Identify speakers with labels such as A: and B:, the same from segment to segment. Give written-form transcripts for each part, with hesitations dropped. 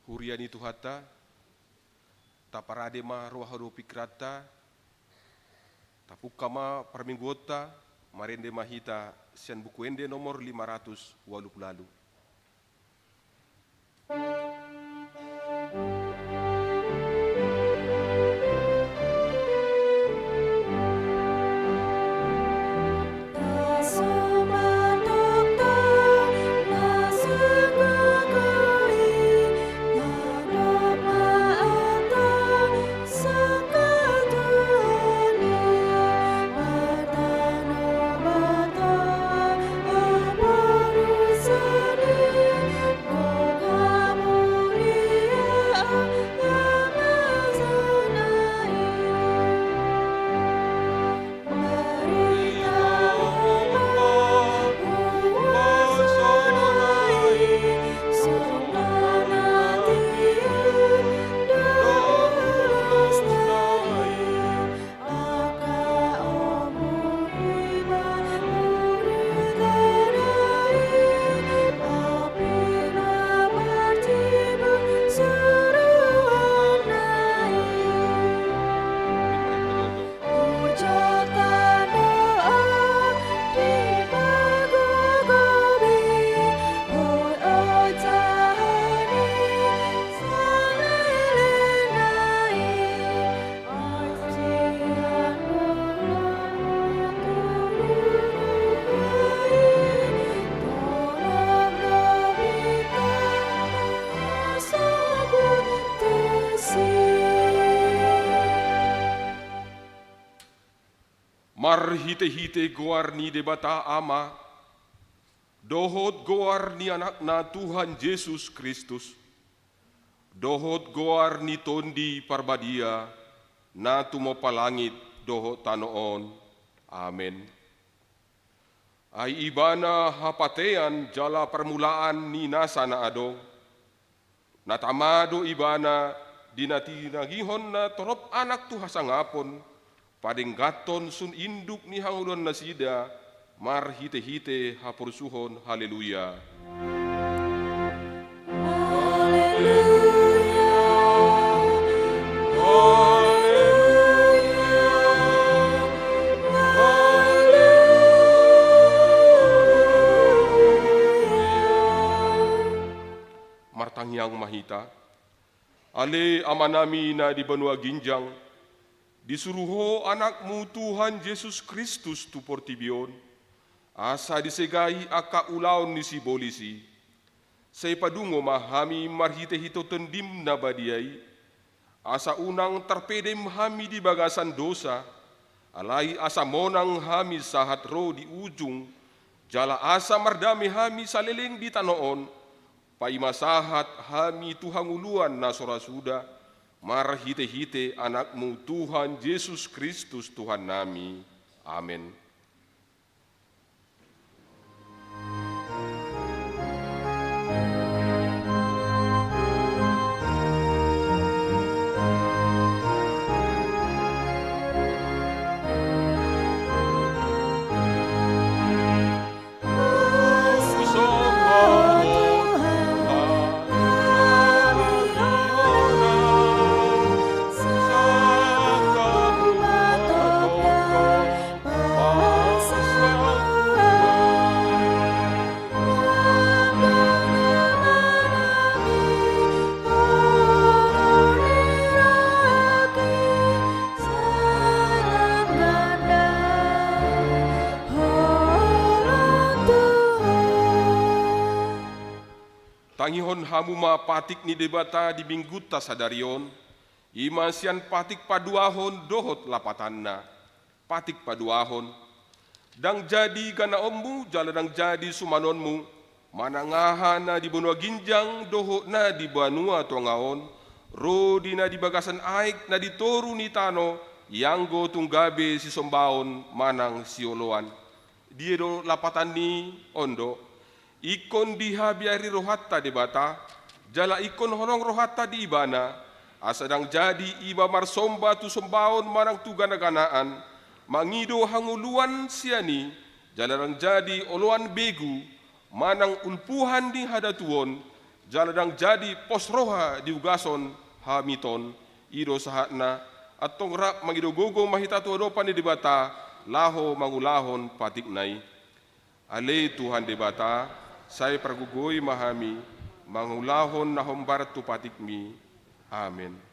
A: huriani tuhata, taparadema roharo pikrata, tapukama parminggota, marende mahita sian bukuende nomor 580 lalu. Mar hite-hite goar ni debata ama, dohot goar ni anak na Tuhan Yesus Kristus, dohot goar ni tondi parbadia, na tumopalangit dohot tanoon. Amen. Ay ibana hapatean jala permulaan ni nasa na adong, natamado ibana dinatinagihon na torop anak tu hasangapon, padenggaton sun induk ni hangulon nasida, mar hite-hite hapursuhon. Haleluya. Martangyang mahita, ale amanami na di Banua Ginjang, disuruho anakmu Tuhan Yesus Kristus tu portibion, asa disegai aka ulaon ni si bolisi, say padungo mahami marhite-hito tendim na badiay, asa unang terpedem hami di bagasan dosa, alai asa monang hami sahat ro di ujung, jala asa mardami hami saleleng di tanoon, paimasahat hami tuhanguluan na sorasuda, mar hite-hite anakmu Tuhan Yesus Kristus Tuhan nami. Amin. Tangihon hamuma patik ni debata di bingguta sadarion, imasian patik paduahon dohot lapatanna, patik paduahon, dang jadi gana ommu jaladang jadi sumanonmu, manangahana di Banua Ginjang dohot na di Banua Tongaon, rodi na di bagasan aik na di toru ni tano, yanggo tunggabe si sombaon manang sioloan. Diedo lapatan ni ondo, ikon dihabiari rohatta debata, jala ikon honong rohatta di ibana, asadang jadi iba marsomba tu sombaon manang tu gana-ganaan, mangido hanguluan siani, jalarang jadi oloan begu, manang ulpuhan di hadatuon, jaladang jadi pos roha diugason hamiton ido sahatna atong rap mangidogogong mahitatu adopan di bata laho mangulahon patiknai. Ale Tuhan di bata, saya pergugoi mahami mangulahon nahombar tu patikmi. Amin.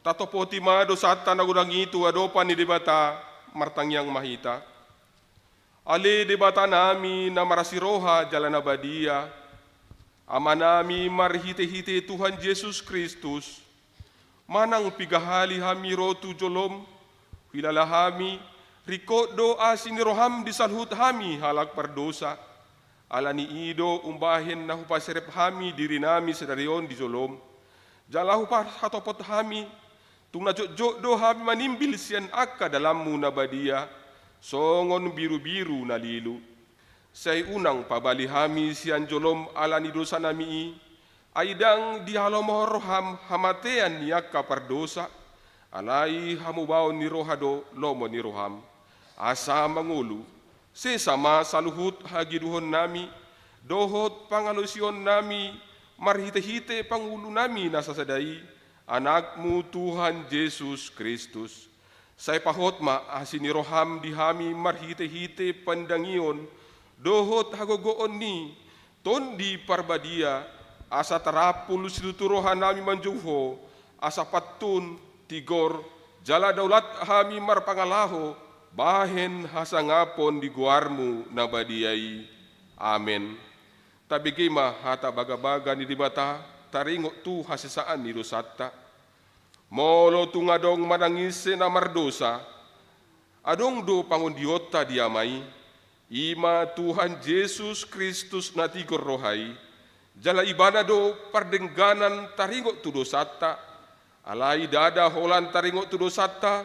A: Tatopoti mado sata nagurang itu adopan ni debata martangyang mahita. Ale debata nami na marasiroha jalan abadia. Ama nami marhite-hite Tuhan Yesus Kristus. Manang pigahali hami rotu jolom. Hilalahami riko doa siniroham disalhut hami halak perdosa. Alani ido umbahin na hupaserep hami diri nami sedarion di jolom. Jalahu hatopot hami. Tung najok do hami manimbil sian akka dalammu nabadia, songon biru-biru nalilu. Say unang pabali hami sian jolom alani dosa nami, aidang dihalomor ham hamatean yakka perdosa, alai hamu baon ni rohado lomo ni roham. Asa mangulu, sesama saluhut hagiduhon nami, dohot pangalusion nami, marhite-hite pangulu nami nasasadai, Anakmu Tuhan Yesus Kristus. Saya pahot ma asiniroham dihami marhite-hite pandangion, dohot hagogoon ni, tondi parbadia, asa tarapul siluturohan nami manjuho, asa patun, tigor, jala daulat hami marpangalaho, bahen hasangapon di guarmu nabadiai. Amen. Tabigima hata baga-baga ni dibata, taringok tu hasisaan ni dosata. Molo tu ngadong manangise na mardosa, adong do pangundiota diamai, ima Tuhan Yesus Kristus na tigor rohai, jala ibana do pardengganan taringok tu dosata, alai dada holan taringok tu dosata,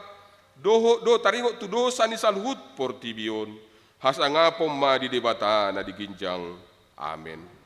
A: doho do taringok tu dosa ni salhut portibion, hasangapom ma di debata na diginjang. Amen.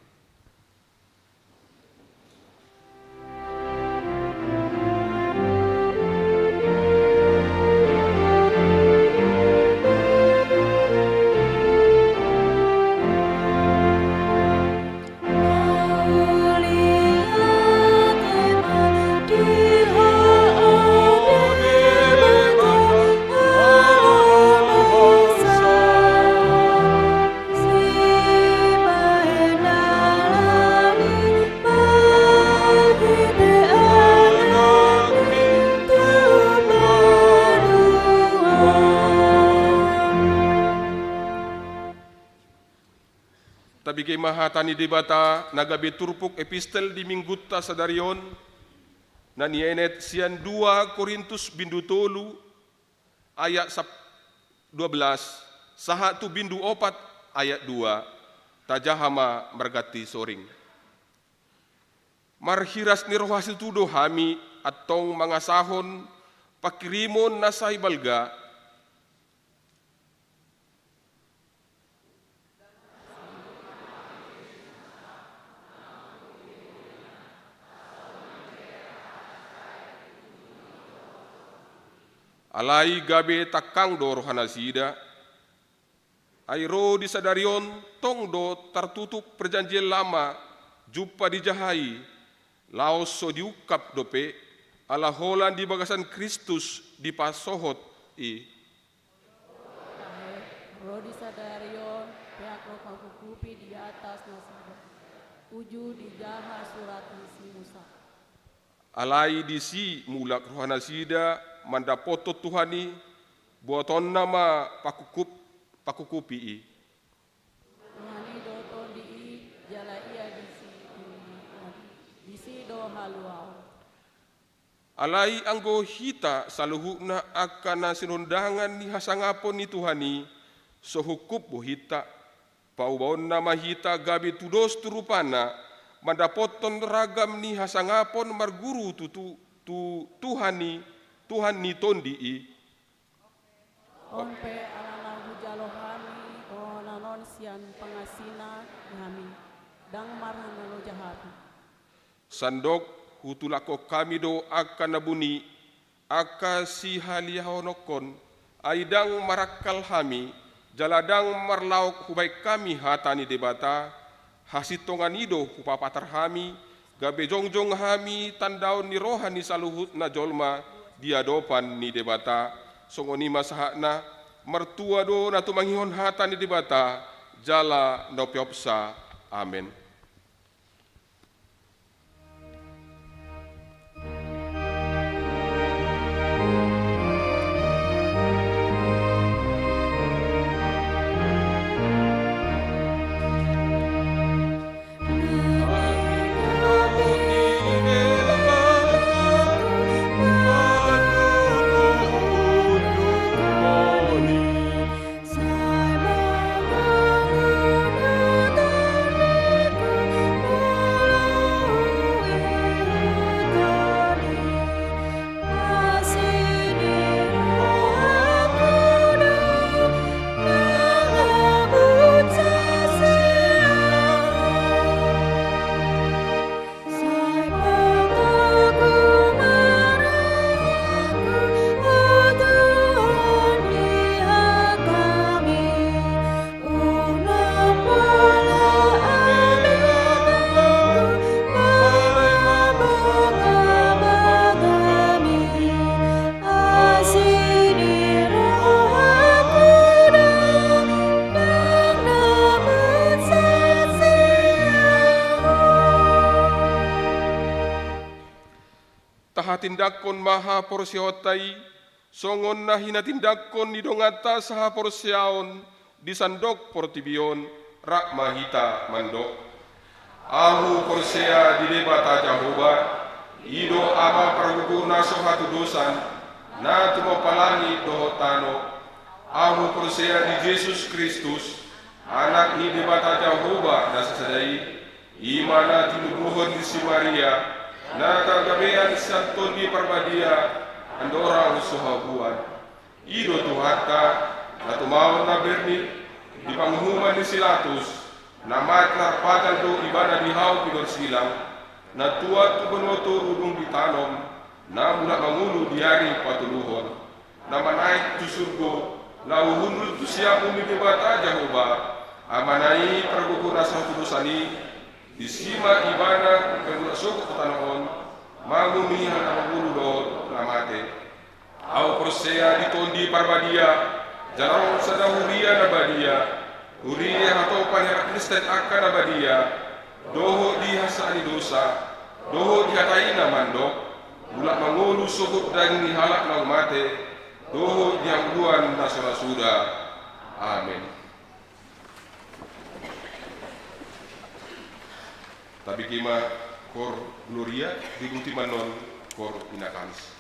A: Tabigay mahatani debata nagabi turpuk epistel di minggutta sadarion na nienet sian 2 Korintus bindu tolu ayat 12 sahatu bindu 4 ayat 2 tajahama mergati soring. Marhiras ni rohasil tudo hami atong mga sahon pakirimon na sa ibalga alai gabe takang do rohanasida, airo di sadarion tong do tertutup perjanjian lama, jumpa di jahai, laos so diukap dope, ala holan di bagasan Kristus di pasohot i.
B: Rodi sadarion pihak lokal kukupi di atas nasib. Uju di jaha surat si Musa.
A: Alai di si mulak rohana sida mandapoto Tuhani buaton nama pakukupi i.
B: Tuhani doton di jala ia di si do haluau.
A: Alai anggo hita saluhukna akan sinundangan ni hasangapon ni Tuhani sohukup bohita paubaon nama hita gabi tudos turupana mandapoton ragam ni hasangapon marguru Tuhan ni tondi i.
B: Onpe alana hujalohami nanon sian pengasina kami dang marhana lo jahapi.
A: Sandok hutulako kami do akan nabuni aka si halihonokon aidang marakal hami jaladang marlauk hubai kami hatani debata hasitongan ido hupapatar hami gabe jongjong hami tandaon ni rohani saluhut na jolma diadopan ni debata songoni masahakna mertua do na tumangihon hatani debata jala nopiopsa amen. Tindakon maha porsiotai songon na hinatindakon ni dongata saha porsiaon di sandok portibion rak mahita mandok ahu porsia di debata Jahoba ido ama perguguna sohatu dosan na tumopalangi dohotano ahu porsia di Yesus Kristus anak ni debata Jahoba na sasadai imana tinubuhon di si Maria na kagabean santon di parbadia andora usuhabuan ido tuhata na tumawon na berni di panghuman ni Silatus na matlar patal do ibada di hau pinor silang na tuat tubunoto rudung ditanom na mula mangulu diari patuluhon na manaik tu surgo na uhunul tu siap umibibata Jahoba amanai perguguna satu dosani disima ibana kagula soko tanaon mangumi hana mangulu do namate au prosea ditondi parbadia jarong sada huria nabadia huria hato panera Kristen akan nabadia doho di hasani dosa doho di hataina mandok mulak mangulu soko dan ni halak na mate doho di angduan nasara suda amin. Tapi kima kor gloria digunti manon kor inakanis.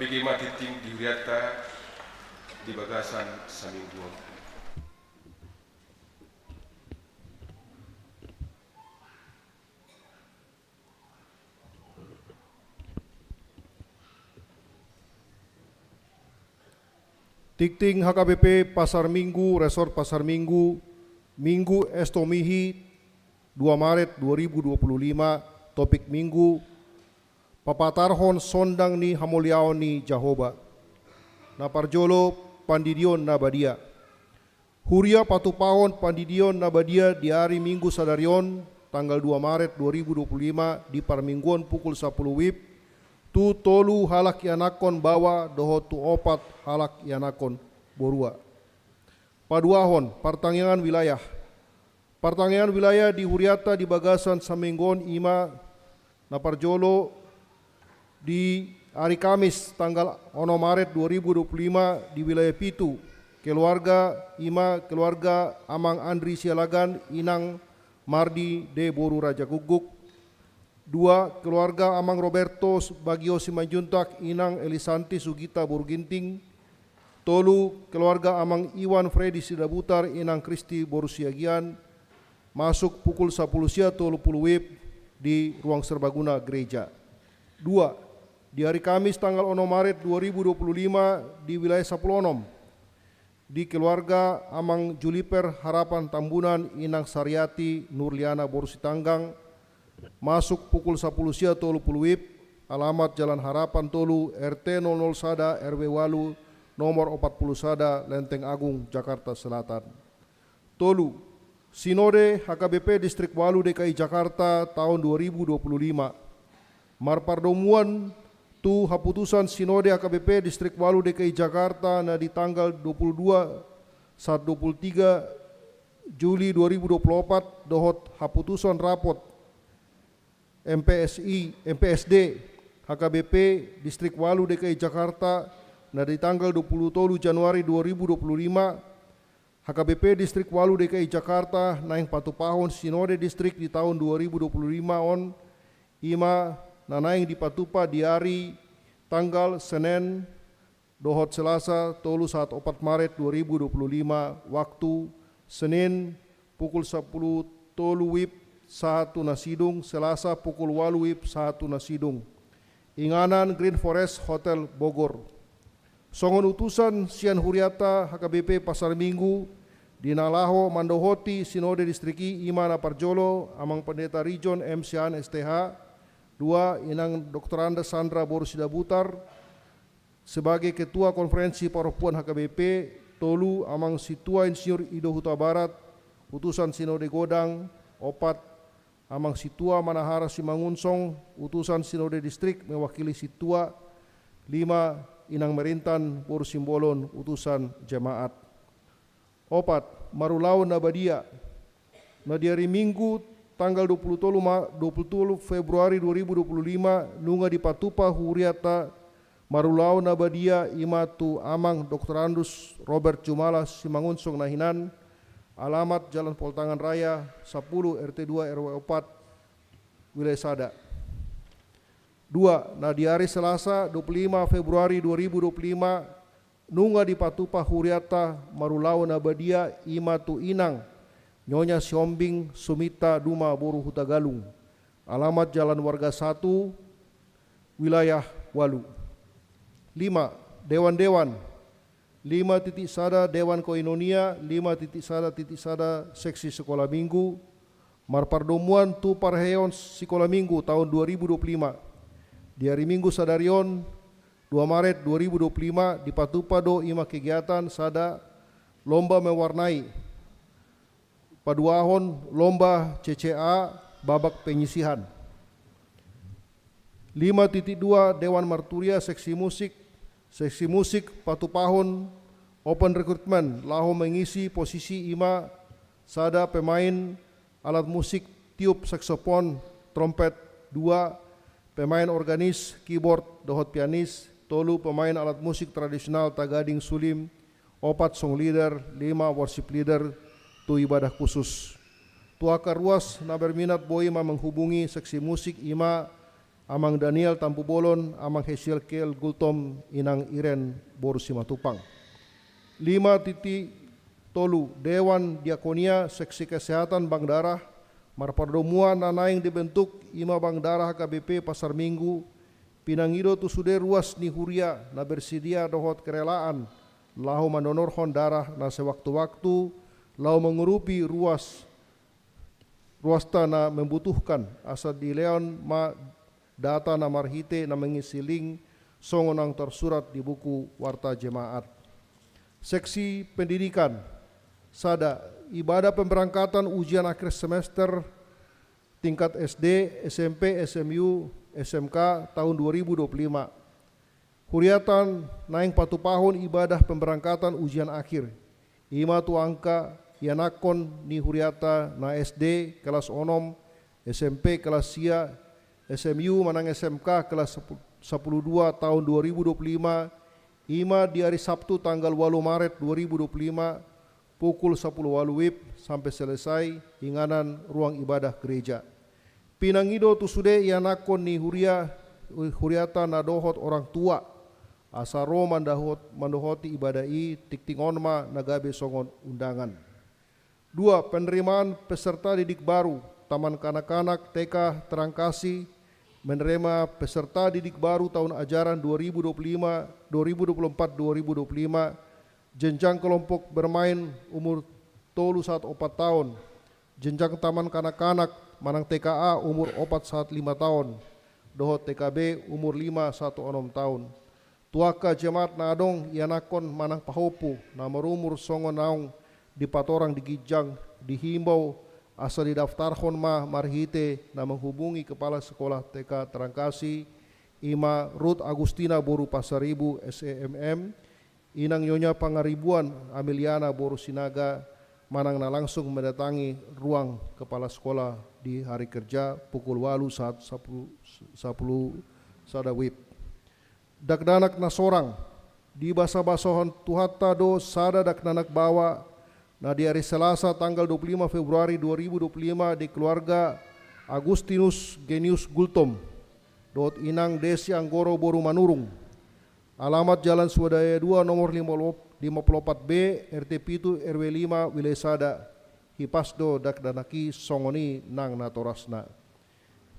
A: KBG Matiting di Huriata di Bagasan Samingguan.
C: Tikting HKBP Pasar Minggu, Resort Pasar Minggu, Minggu Estomihi 2 Maret 2025, topik Minggu, papatarhon sondang ni hamuliaon ni Jahoba, naparjolo pandidion nabadia, huria patupahon pandidion nabadia di hari Minggu sadarion, tanggal 2 Maret 2025 di Parmingguan pukul 10 WIB, tu tolu halak yanakon bawa doho tu opat halak yanakon borua. Paduahon pertanggungan wilayah. Pertanggungan wilayah di Huriata di Bagasan Saminggon Ima naparjolo di hari Kamis tanggal 1 Maret 2025 di wilayah Pitu. Keluarga Ima keluarga Amang Andri Sialagan Inang Mardi de Boru Raja Guguk. 2. Keluarga Amang Roberto Bagio Simanjuntak Inang Elisanti Sugita Burginting. 3. Keluarga Amang Iwan Freddy Sidabutar Inang Kristi Borusiagian. Masuk pukul 10 sia 30 WIB di ruang serbaguna gereja. 2. Di hari Kamis tanggal 1 Maret 2025 di wilayah Saplonom. Di keluarga Amang Juliper Harapan Tambunan Inang Sariati Nurliana Borusitanggang. Masuk pukul 10 sia 30 WIB, alamat Jalan Harapan Tolu, RT 00 Sada, RW Walu, nomor 40 Sada, Lenteng Agung, Jakarta Selatan. Tolu, Sinode HKBP Distrik Walu DKI Jakarta tahun 2025. Marpardomuan tu haputusan Sinode HKBP Distrik Walu DKI Jakarta na di tanggal 22 saat 23 Juli 2024 dohot haputusan rapot MPSD HKBP Distrik Walu DKI Jakarta na di tanggal 27 Januari 2025 HKBP Distrik Walu DKI Jakarta naing patupahon Sinode Distrik di tahun 2025 on ima na naing dipatupa di hari tanggal Senin dohot Selasa tolu saat 4 Maret 2025 waktu Senin pukul 10 tolu WIB satu nasidung, Selasa pukul 8 WIB satu nasidung. Inganan Green Forest Hotel Bogor. Songon utusan Sian Huriata HKBP Pasar Minggu Dinalaho Mandohoti Sinode Distriki Imana Parjolo Amang Pendeta Region M. Sian STH. 2. Inang Dr. Anda Sandra Borusidabutar sebagai Ketua Konferensi Paropuan HKBP. Tolu Amang Situa Insinyur Ido Huta Barat utusan Sinode Godang. 4. Amang Situa Manahara Simangunsong, utusan Sinode Distrik mewakili Situa. 5. Inang Merintan Boru Simbolon, utusan jemaat. 4. Marulau Nabadia. Na di hari Minggu tanggal 20 Februari 2025 nunga di Patupa Huriata Marulau Nabadia Imatu Amang Dr. Andus Robert Jumala Simangunsong Nahinan. Alamat Jalan Poltangan Raya 10 RT 2 RW 4 wilayah Sada. 2. Nah di hari Selasa 25 Februari 2025 nunga di Patupa Huriata Marulau Nabadia Imatu Inang Nyonya Siombing Sumita Duma Boru Hutagalung. Alamat Jalan Warga 1 wilayah Walu. 5. Dewan-dewan 5 sada Dewan Koinonia, 5 sada Seksi Sekolah Minggu, Marpardomuan tu Parheon Sekolah Minggu tahun 2025. Di hari Minggu sadarion 2 Maret 2025 di Patupado ima kegiatan sada lomba mewarnai. Paduahon lomba CCA babak penyisihan. 5.2 Dewan Marturia Seksi Musik Patupahon Open Recruitment laho mengisi posisi ima sada pemain alat musik tiup saksofon trompet 2 pemain organis keyboard dohot pianis 3 pemain alat musik tradisional tagading sulim 4 song leader 5 worship leader tu ibadah khusus. Tua karuas na berminat boi menghubungi seksi musik ima amang Daniel Tampu Bolon, amang Hesiel Kel Gultom, inang Iren Boru Simatupang. 5.3 Dewan Diakonia Seksi Kesehatan Bank Darah marpardomuan nanaing dibentuk ima Bank Darah HKBP Pasar Minggu pinangido tu sude ruas ni huria na bersedia dohot kerelaan lahu mandonorhon darah na sewaktu-waktu lahu mengurupi ruasta na membutuhkan asa di leon ma data na marhite na mengisiling songonang tersurat di buku Warta Jemaat. Seksi pendidikan sada ibadah pemberangkatan ujian akhir semester tingkat SD, SMP, SMU, SMK tahun 2025. Huriatan naing patupahon ibadah pemberangkatan ujian akhir. Ima tu angka yanakon ni huriata na SD kelas onom, SMP kelas sia, SMU manang SMK kelas 12 tahun 2025. Ima di hari Sabtu tanggal 8 Maret 2025 pukul 10 WIB sampai selesai inganan ruang ibadah gereja. Pinangido tu sude yanakon ni huriata nadohot orang tua asaro mandohoti ibadai tiktingonma nagabe songon undangan. 2. Penerimaan peserta didik baru Taman Kanak-kanak TK Terangkasih menerima peserta didik baru tahun ajaran 2024-2025 jenjang kelompok bermain umur 3-4 tahun, jenjang Taman Kanak-kanak manang TKA umur 4-5 tahun, dohot TKB umur 5-6 tahun. Tuaka jemaat nadong yanakon manang pahopu na marumur songon naong di patorang di Gijang dihimbau asa didaftarhon marhite na menghubungi Kepala Sekolah TK Terangkasih Ima Ruth Agustina Boru Pasaribu SEMM inang Nyonya Pangaribuan Ameliana Boru Sinaga manang na langsung mendatangi ruang Kepala Sekolah di hari kerja pukul 8 saat 10 sada WIB. Dakdanak na sorang di basa-basohon tuhata do sada dakdanak bawa nah di hari Selasa tanggal 25 Februari 2025 di keluarga Agustinus Genius Gultom dot inang Desi Anggoro Boru Manurung. Alamat Jalan Swadaya 2 nomor 54B RT Pitu RW 5 Wilesada Hipasdo dakdanaki songoni nang natorasna.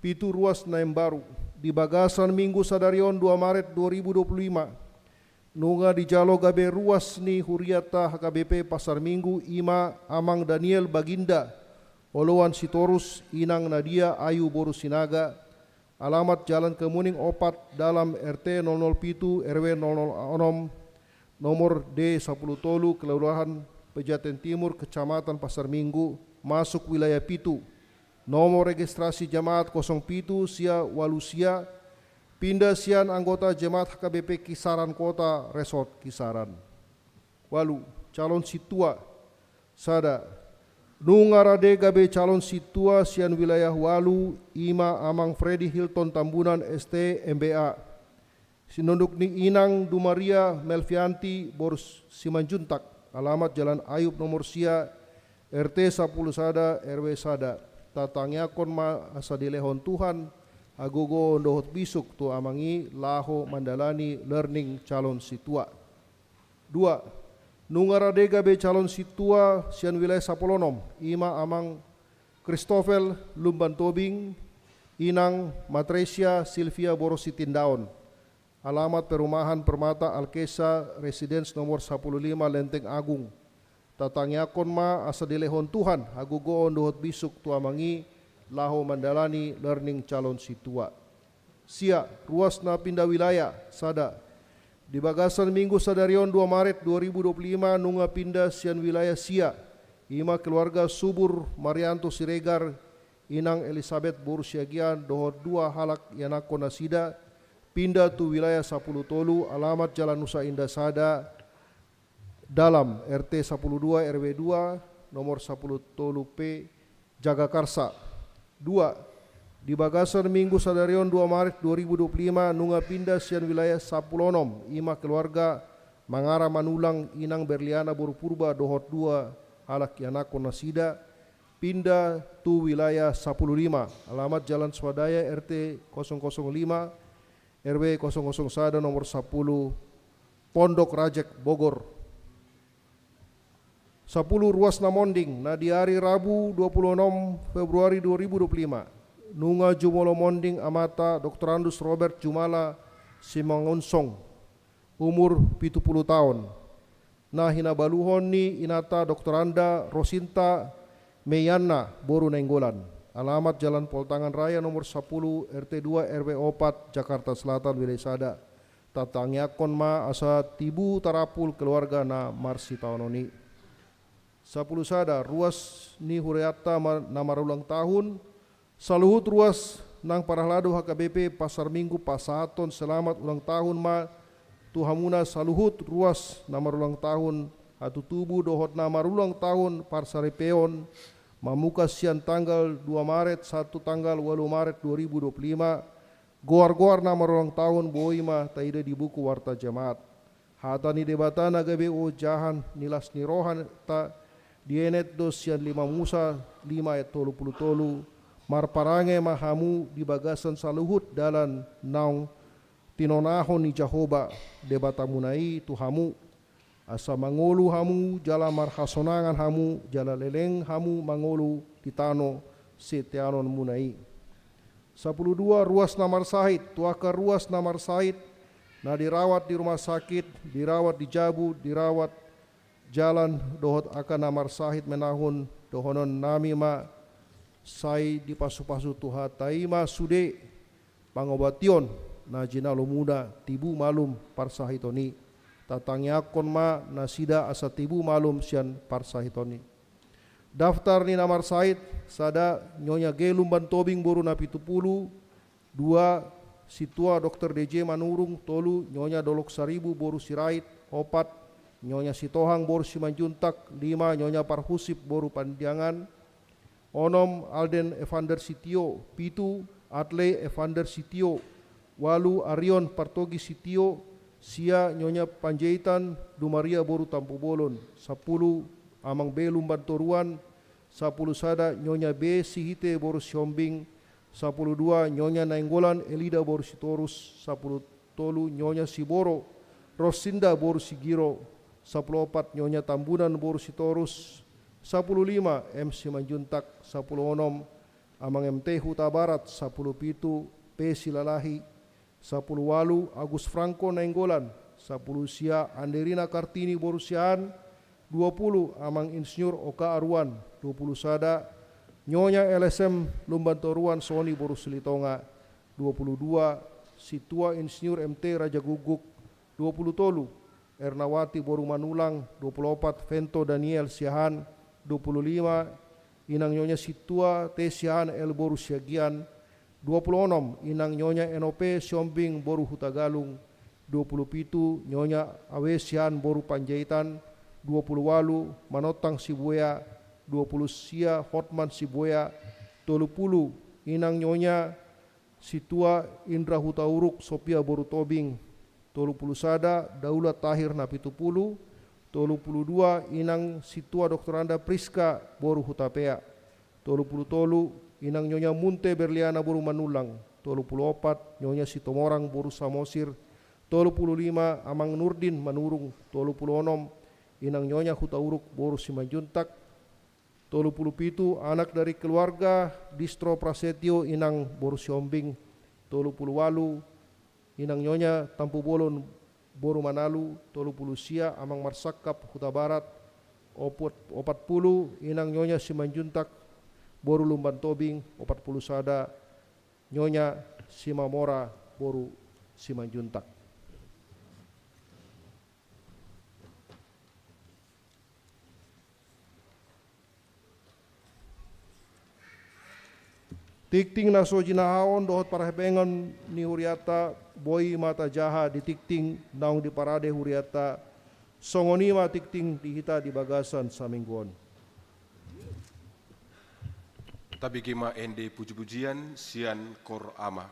C: Pitu ruas naim baru di bagasan Minggu Sadarion 2 Maret 2025. Nunga di jalo gabe ruas ni huriata HKBP Pasar Minggu ima amang Daniel Baginda Olowan Sitorus inang Nadia Ayu Boru Sinaga. Alamat Jalan Kemuning Opat dalam RT 007 RW 006 nomor D10 Tolu Kelurahan Pejaten Timur Kecamatan Pasar Minggu masuk wilayah Pitu. Nomor registrasi jemaat 07 Sia Walusia pindah sian anggota jemaat HKBP Kisaran Kota Resort Kisaran. Walu calon situa sada nungarade gabe calon situa sian wilayah Walu ima amang Freddy Hilton Tambunan ST MBA. Sinunduk ni inang Dumaria Melvianti Boros Simanjuntak. Alamat Jalan Ayub nomor sia RT 10 sada RW sada. Tatangyakon ma asa dilehon Tuhan agogo dohot bisuk tu amangi laho mandalani learning calon situa. 2. Nungaradega be calon situa sian wilayah Sapolonom ima amang Christopher Lumban Tobing inang Matresia Silvia Borositindaon. Alamat perumahan Permata Alkesa Residence nomor 15 Lenteng Agung. Tatangyakon ma asa dilehon Tuhan agogo dohot bisuk tu amangi laho mandalani learning calon situa. Sia ruas na pindah wilayah sada di bagasan Minggu Sadarion 2 Maret 2025 nunga pindah sian wilayah sia ima keluarga subur Marianto Siregar inang Elizabeth Boru Siagian dohot 2 halak yanako nasida pindah tu wilayah 10 Tolu. Alamat Jalan Nusa Indah Sada dalam RT 12 RW 2 nomor 10 Tolu P Jagakarsa. 2. Di bagasan Minggu Sadarion 2 Maret 2025 nunga pindah sian wilayah Sapulonom ima keluarga Mangara Manulang inang Berliana Boru Purba dohot 2 halak yanako nasida pindah tu wilayah 15, alamat Jalan Swadaya RT 005 RW 001 nomor 10 Pondok Rajek Bogor. 10 ruas namonding na di hari Rabu 26 Februari 2025 nunga jumolo monding amata Dr. Andus Robert Jumala Simangonsong umur 70 tahun. Na hinabaluhon ni inata Dr. Anda Rosinta Meyana Boru Nenggolan. Alamat Jalan Poltangan Raya nomor 10 RT 2 RW 4 Jakarta Selatan wilayah Sada. Tatangyakon ma asa tibu tarapul keluarga na Marsi Taononi. 10 sada ruas ni huriata na marulang tahun. Saluhut ruas nang parahlado HKBP Pasar Minggu Pasaton selamat ulang tahun ma tuhamuna saluhut ruas na marulang tahun atu tubuh dohot na marulang tahun Parsaripeon mamuka sian tanggal 2 Maret 1 tanggal 8 Maret 2025 goar-goar na marulang tahun boima taida di buku warta jamaat hata ni debatana GBO jahan nilas nirohan ta dienet dos sian 5 Musa 5 ayat 30 tolu marparange mahamu di bagasan saluhut dalan naung tinonahon ni Jahoba debata munai tuhamu asa mangolu hamu jala marhasonangan hamu jala leleng hamu mangolu titano setianon munai. 12 ruas Namar Sahid tuaka ruas Namar Sahid na dirawat di rumah sakit dirawat di Jabu dirawat jalan dohot akan Namar Sahid menahun dohonon nami ma sai di pasu-pasu tuha taima sude pangobation na jinalo muda tibu malum parsahitoni tatangyakon ma nasida asa tibu malum sian parsahitoni. Daftar ni Namar Sahid sada nyonya Gelum Bantobing boru na 70 2 situa Dr. DJ Manurung tolu nyonya Dolok Saribu boru Sirait 4 nyonya Sitohang boru Simanjuntak 5 nyonya Parhusip boru Pandiangan 6 Alden Evander Sitio 7 Atle Evander Sitio 8 Arion Partogi Sitio sia nyonya Panjaitan Dumaria boru Tampu Bolon 10 Amang Belum Bantoruan 10 sada nyonya B Sihite boru Siombing 12 nyonya Nainggolan Elida boru Sitorus 10 tolu nyonya Siboro Rosinda boru Sigiro 14 nyonya Tambunan boru Sitorus 15 M Simanjuntak 16 Amang MT Huta Barat 17 P Silalahi 10 walu Agus Franco Nainggolan 10 sia Anderina Kartini boru Sian 20 Amang Insinyur Oka Arwan 20 sada nyonya LSM Lumbantoruan Sony boru Selitonga 22 Situa Insinyur MT Raja Guguk 20 tolu Ernawati boru Manulang 24 Vento Daniel Siahan 25 Inang nyonya Situa T Siahan El boru Siagian 26 Inang nyonya NOP Siombing boru Hutagalung 27 nyonya Awe Siahan boru Panjaitan 20 walu Manotang Sibuya 20 sia Hotman Sibuya 30 Inang nyonya Situa Indra Hutauruk Sopia boru Tobing 30 sada Daulat Tahir na 70 32 Inang Situa Dr. Anda Priska boru Hutapea 30 tolu Inang nyonya Munte Berliana boru Manulang 34 nyonya Sitomorang boru Samosir 35 Amang Nurdin Manurung 36 Inang nyonya Hutauruk boru Simanjuntak 37 anak dari keluarga Distro Prasetyo Inang boru Siombing 38 Inang nyonya Tampu Bolon boru Manalu 30 sia Amang Marsakap Huta Barat 40 Inang nyonya Simanjuntak boru Lumban Tobing 40 sada nyonya Simamora boru Simanjuntak. Tikting na sojinahaon dohot parahebengon ni huriata boi mata jaha di tikting naung di parade huriata songonima tikting dihita di bagasan samingguon.
A: Tabi kima ende puji-pujian sian kor ama.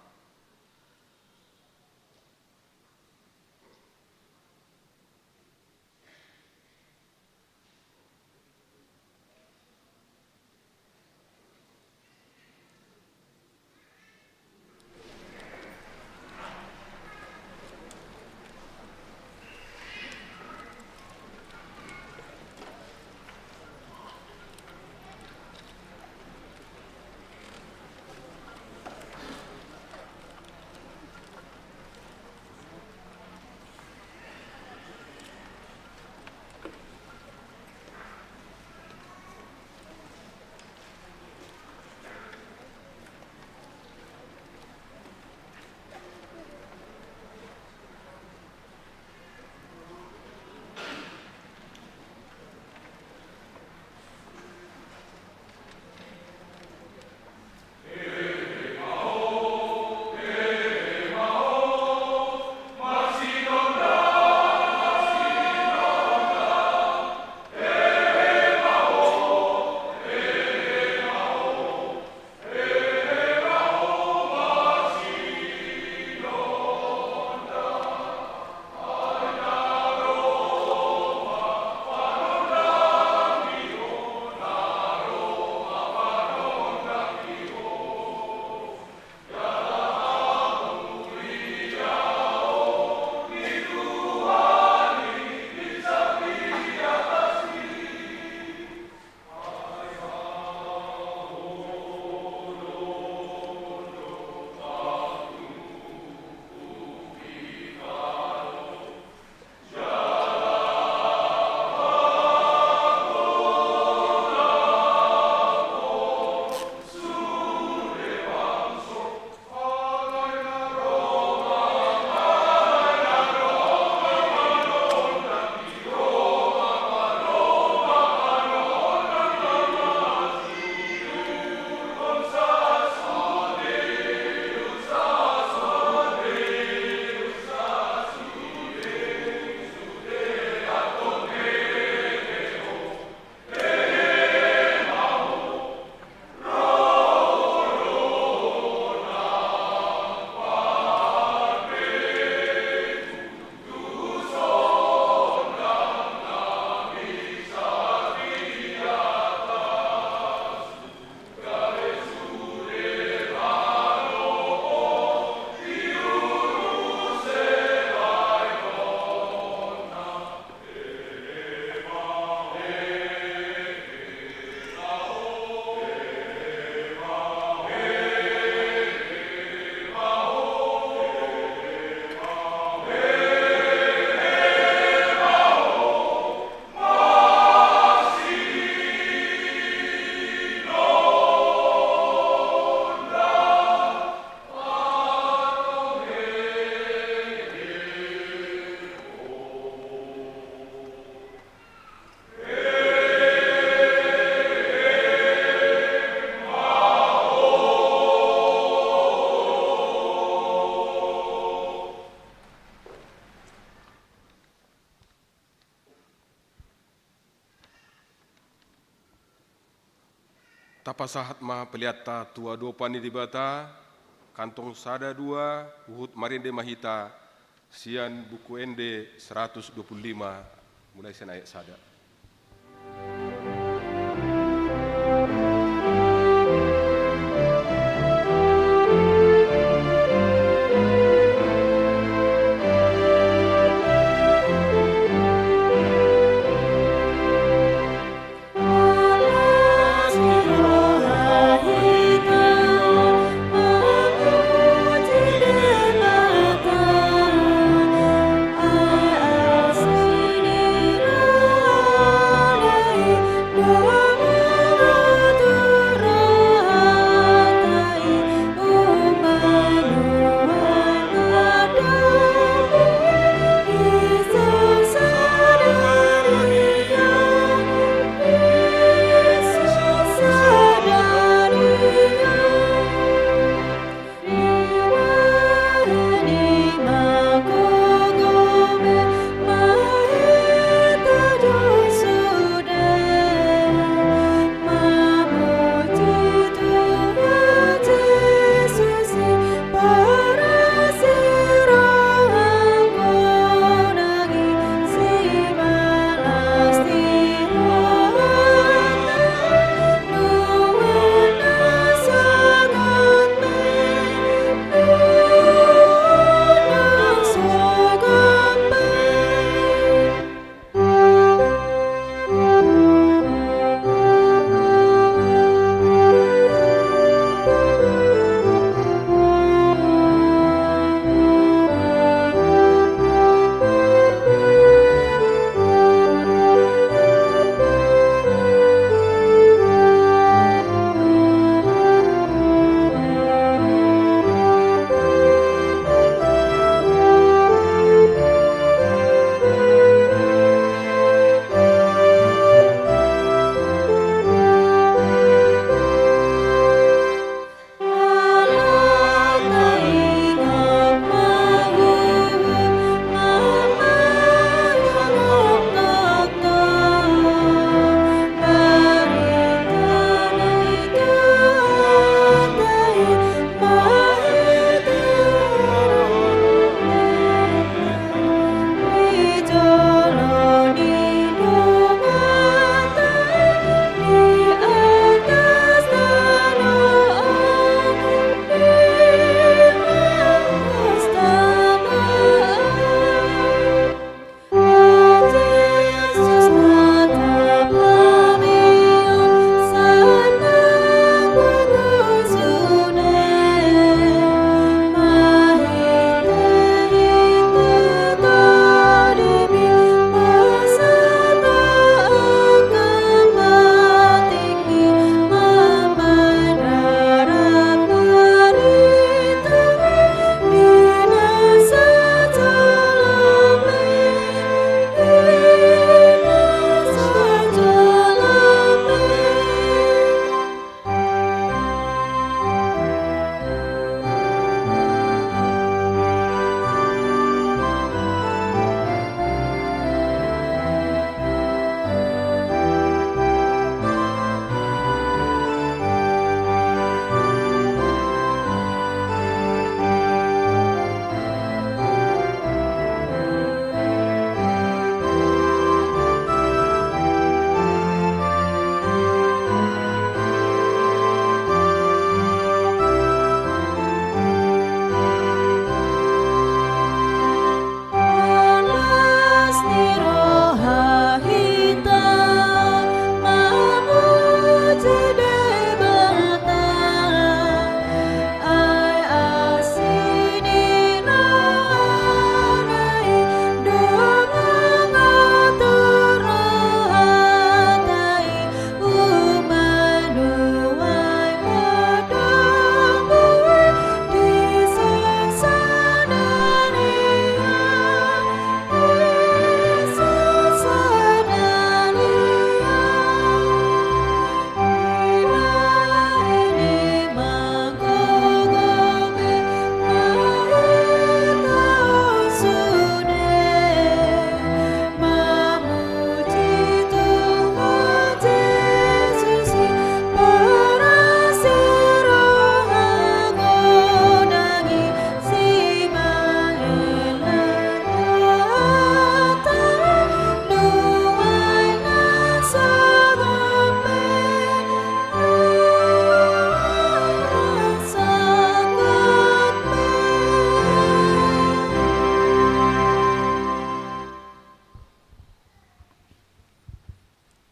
A: tapasahat ma peliata tua dopa ni dibata, kantong sada dua, uhut marinde mahita, sian buku ende 125, mulai sen ayat sada.
D: Alas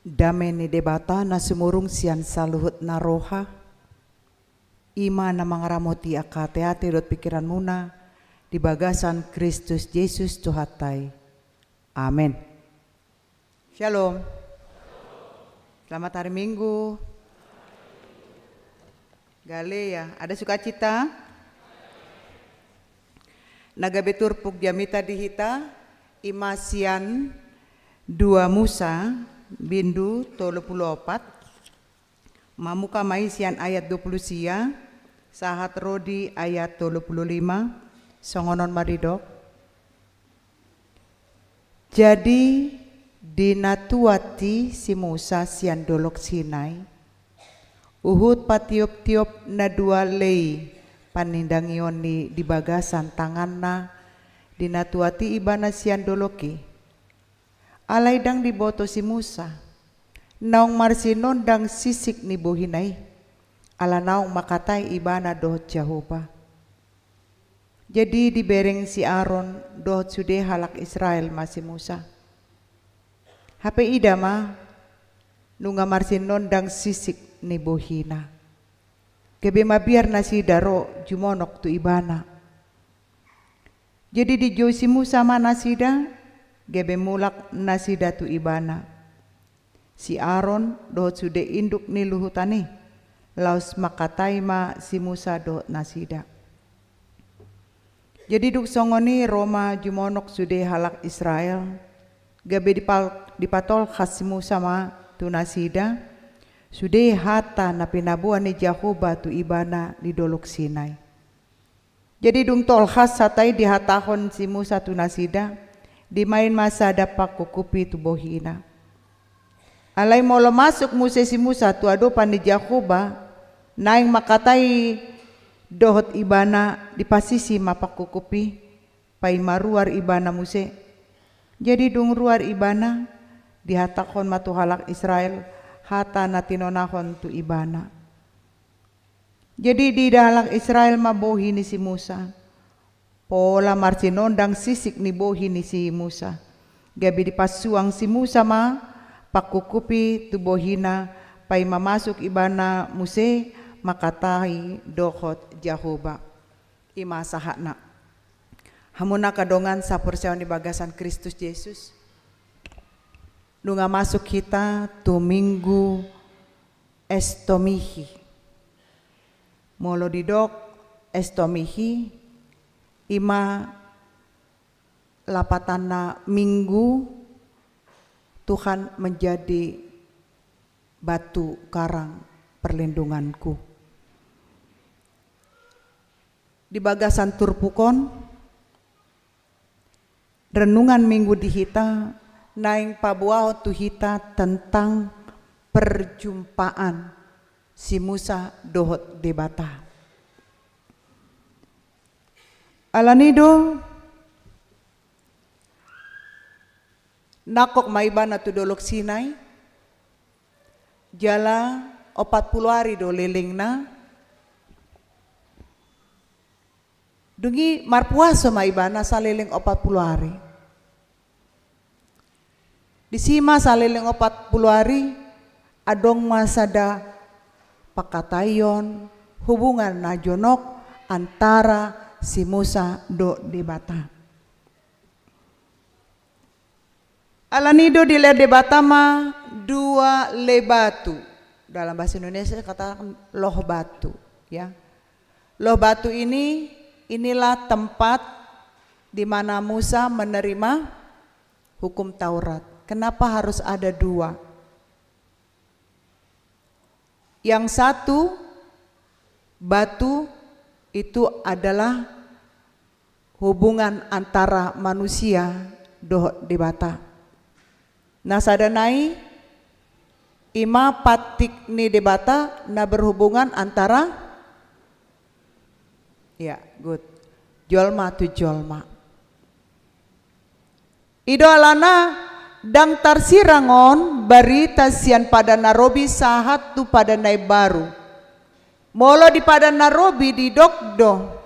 D: Dame ni debata na sumurung sian saluhut na roha. Ima na mangaramoti akate-ate dot pikiran muna di bagasan Kristus Yesus Tuhatai. Amin. Shalom. Selamat hari Minggu. Galea, ada sukacita? Nagabetur pug jamita dihita imasian 2 Musa bindu 34 mamuka maisian ayat 20 sia sahat rodi ayat 25 songonon maridok. Jadi dinatuati si Musa sian dolok Sinai uhut patiop-tiop na 2 lei panindangion di bagasan tanganna dinatuati ibana sian doloki alay dang diboto si Musa naong marsinon dang sisik ni buhinay ala naong makatay ibana dohot Jehovah. Jadi dibereng si Aaron dohot sude halak Israel masih Musa hape idama nunga marsinon dang sisik ni buhina kebe mabiar nasi daro jumonok tu ibana. Jadi di Josi Musa manasida gebe mulak nasida tu ibana. Si Aaron dohot sude induk ni luhutani laus makatai ma si Musa dohot nasida. Jadi duk songoni Roma jumonok sude halak Israel gebe dipatol khas si Musa ma tu nasida sude hata na pinabuan ni Jehovah tu ibana di dolok Sinai. Jadi dung tol khas satay dihatahon si Musa tu nasida di main masa dapat kukupi tu bohina. Alay molo masuk Musa si Musa tu adopan ni Jehovah naing makatay dohot ibana di pasisi mapak kukupi pay maruar ibana Musa. Jadi dung ruar ibana dihatahon matu halak Israel hata na tinonahon tu ibana. Jadi di dalang Israel mabohi ni si Musa. Pola marsinondang sisik ni bohi ni si Musa. Gabi dipasuang si Musa ma pakukupi tu bohina pay mamasuk ibana Muse makatahi dohot Jehovah. Ima sahana. Hamuna kadongan sa porsiawan di bagasan Kristus Yesus. Nunga masuk kita tu minggu estomihi. Molo didok estomihi ima lapatana minggu Tuhan menjadi batu karang perlindunganku. Di bagasan turpukon renungan minggu dihita naing pabuao tu hita tentang perjumpaan si Musa dohot debata. Alanido nakok maibana tu dolok Sinai jala 40 hari do liling na dungi marpuaso maibana sa liling 40 hari. Di sima saliling 40 hari adong masada pakatayon hubungan na jonok antara si Musa do debata. Alanido di le debata ma 2 lebatu. Dalam bahasa Indonesia katakan loh batu ya. Loh batu inilah tempat di mana Musa menerima hukum Taurat. Kenapa harus ada 2? Yang satu batu itu adalah hubungan antara manusia dohot debata. Nah sadanai ima patik ni debata na berhubungan antara ya good jolma tu jolma. Ido alana dang tarsirangon barita sian pada narobi sahat tu pada nai baru. Molo di pada narobi di dokdo.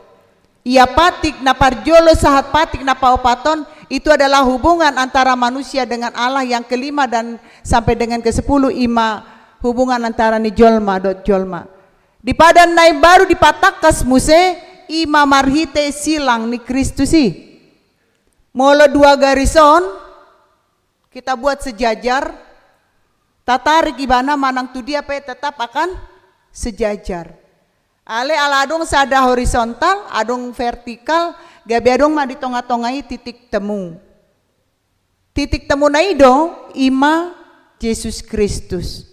D: Ia patik na parjolo sahat patik na paupaton itu adalah hubungan antara manusia dengan Allah. Yang kelima dan sampai dengan ke-10 ima hubungan antara ni jolma dot jolma. Di padan nai baru dipatakas muse ima marhite silang ni Kristusi. Molo 2 garison kita buat sejajar, tatarik ibana manang tu dia pe tetap akan sejajar. Ale ala adong sada horizontal, adong vertikal, gabi adong ma di tonga-tongai titik temu. Titik temu na ido ima Yesus Kristus.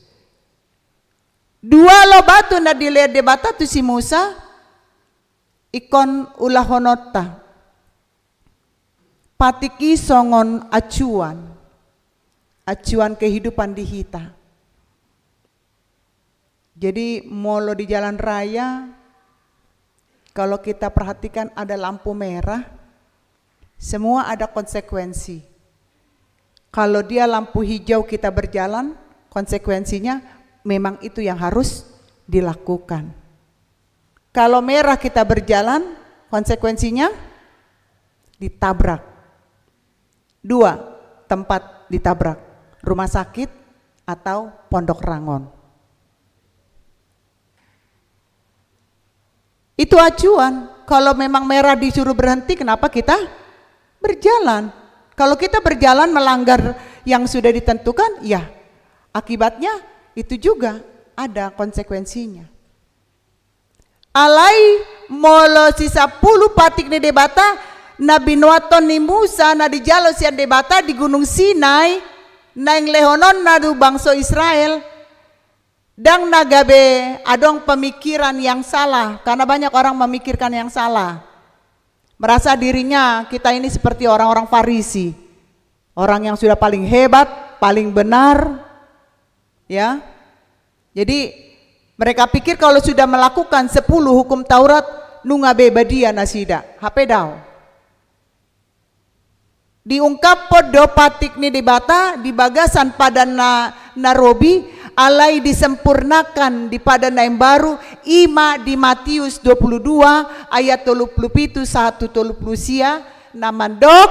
D: 2 lo batu na dilihat debata tu si Musa ikon ulahonota. Patiki songon acuan. Acuan kehidupan di hita. Jadi molo di jalan raya, kalau kita perhatikan ada lampu merah, semua ada konsekuensi. Kalau dia lampu hijau kita berjalan, konsekuensinya memang itu yang harus dilakukan. Kalau merah kita berjalan, konsekuensinya ditabrak. 2 tempat ditabrak. Rumah sakit atau pondok rangon. Itu acuan. Kalau memang merah disuruh berhenti, kenapa kita berjalan? Kalau kita berjalan melanggar yang sudah ditentukan, ya akibatnya itu juga ada konsekuensinya. Alai molo sisa 10 patik ni debata na binuaton ni Musa na di jalo sian debata di Gunung Sinai na yang lehonon na du bangso Israel dang nagabe adong pemikiran yang salah, karena banyak orang memikirkan yang salah, merasa dirinya kita ini seperti orang-orang Farisi, orang yang sudah paling hebat, paling benar, ya. Jadi mereka pikir kalau sudah melakukan 10 hukum Taurat nungabe badia nasida hape dao. Diungkap podo patik ni debata di bagasan padan narobi alai disempurnakan di padan yang baru ima di Matius 22 ayat 37 1 sia namandok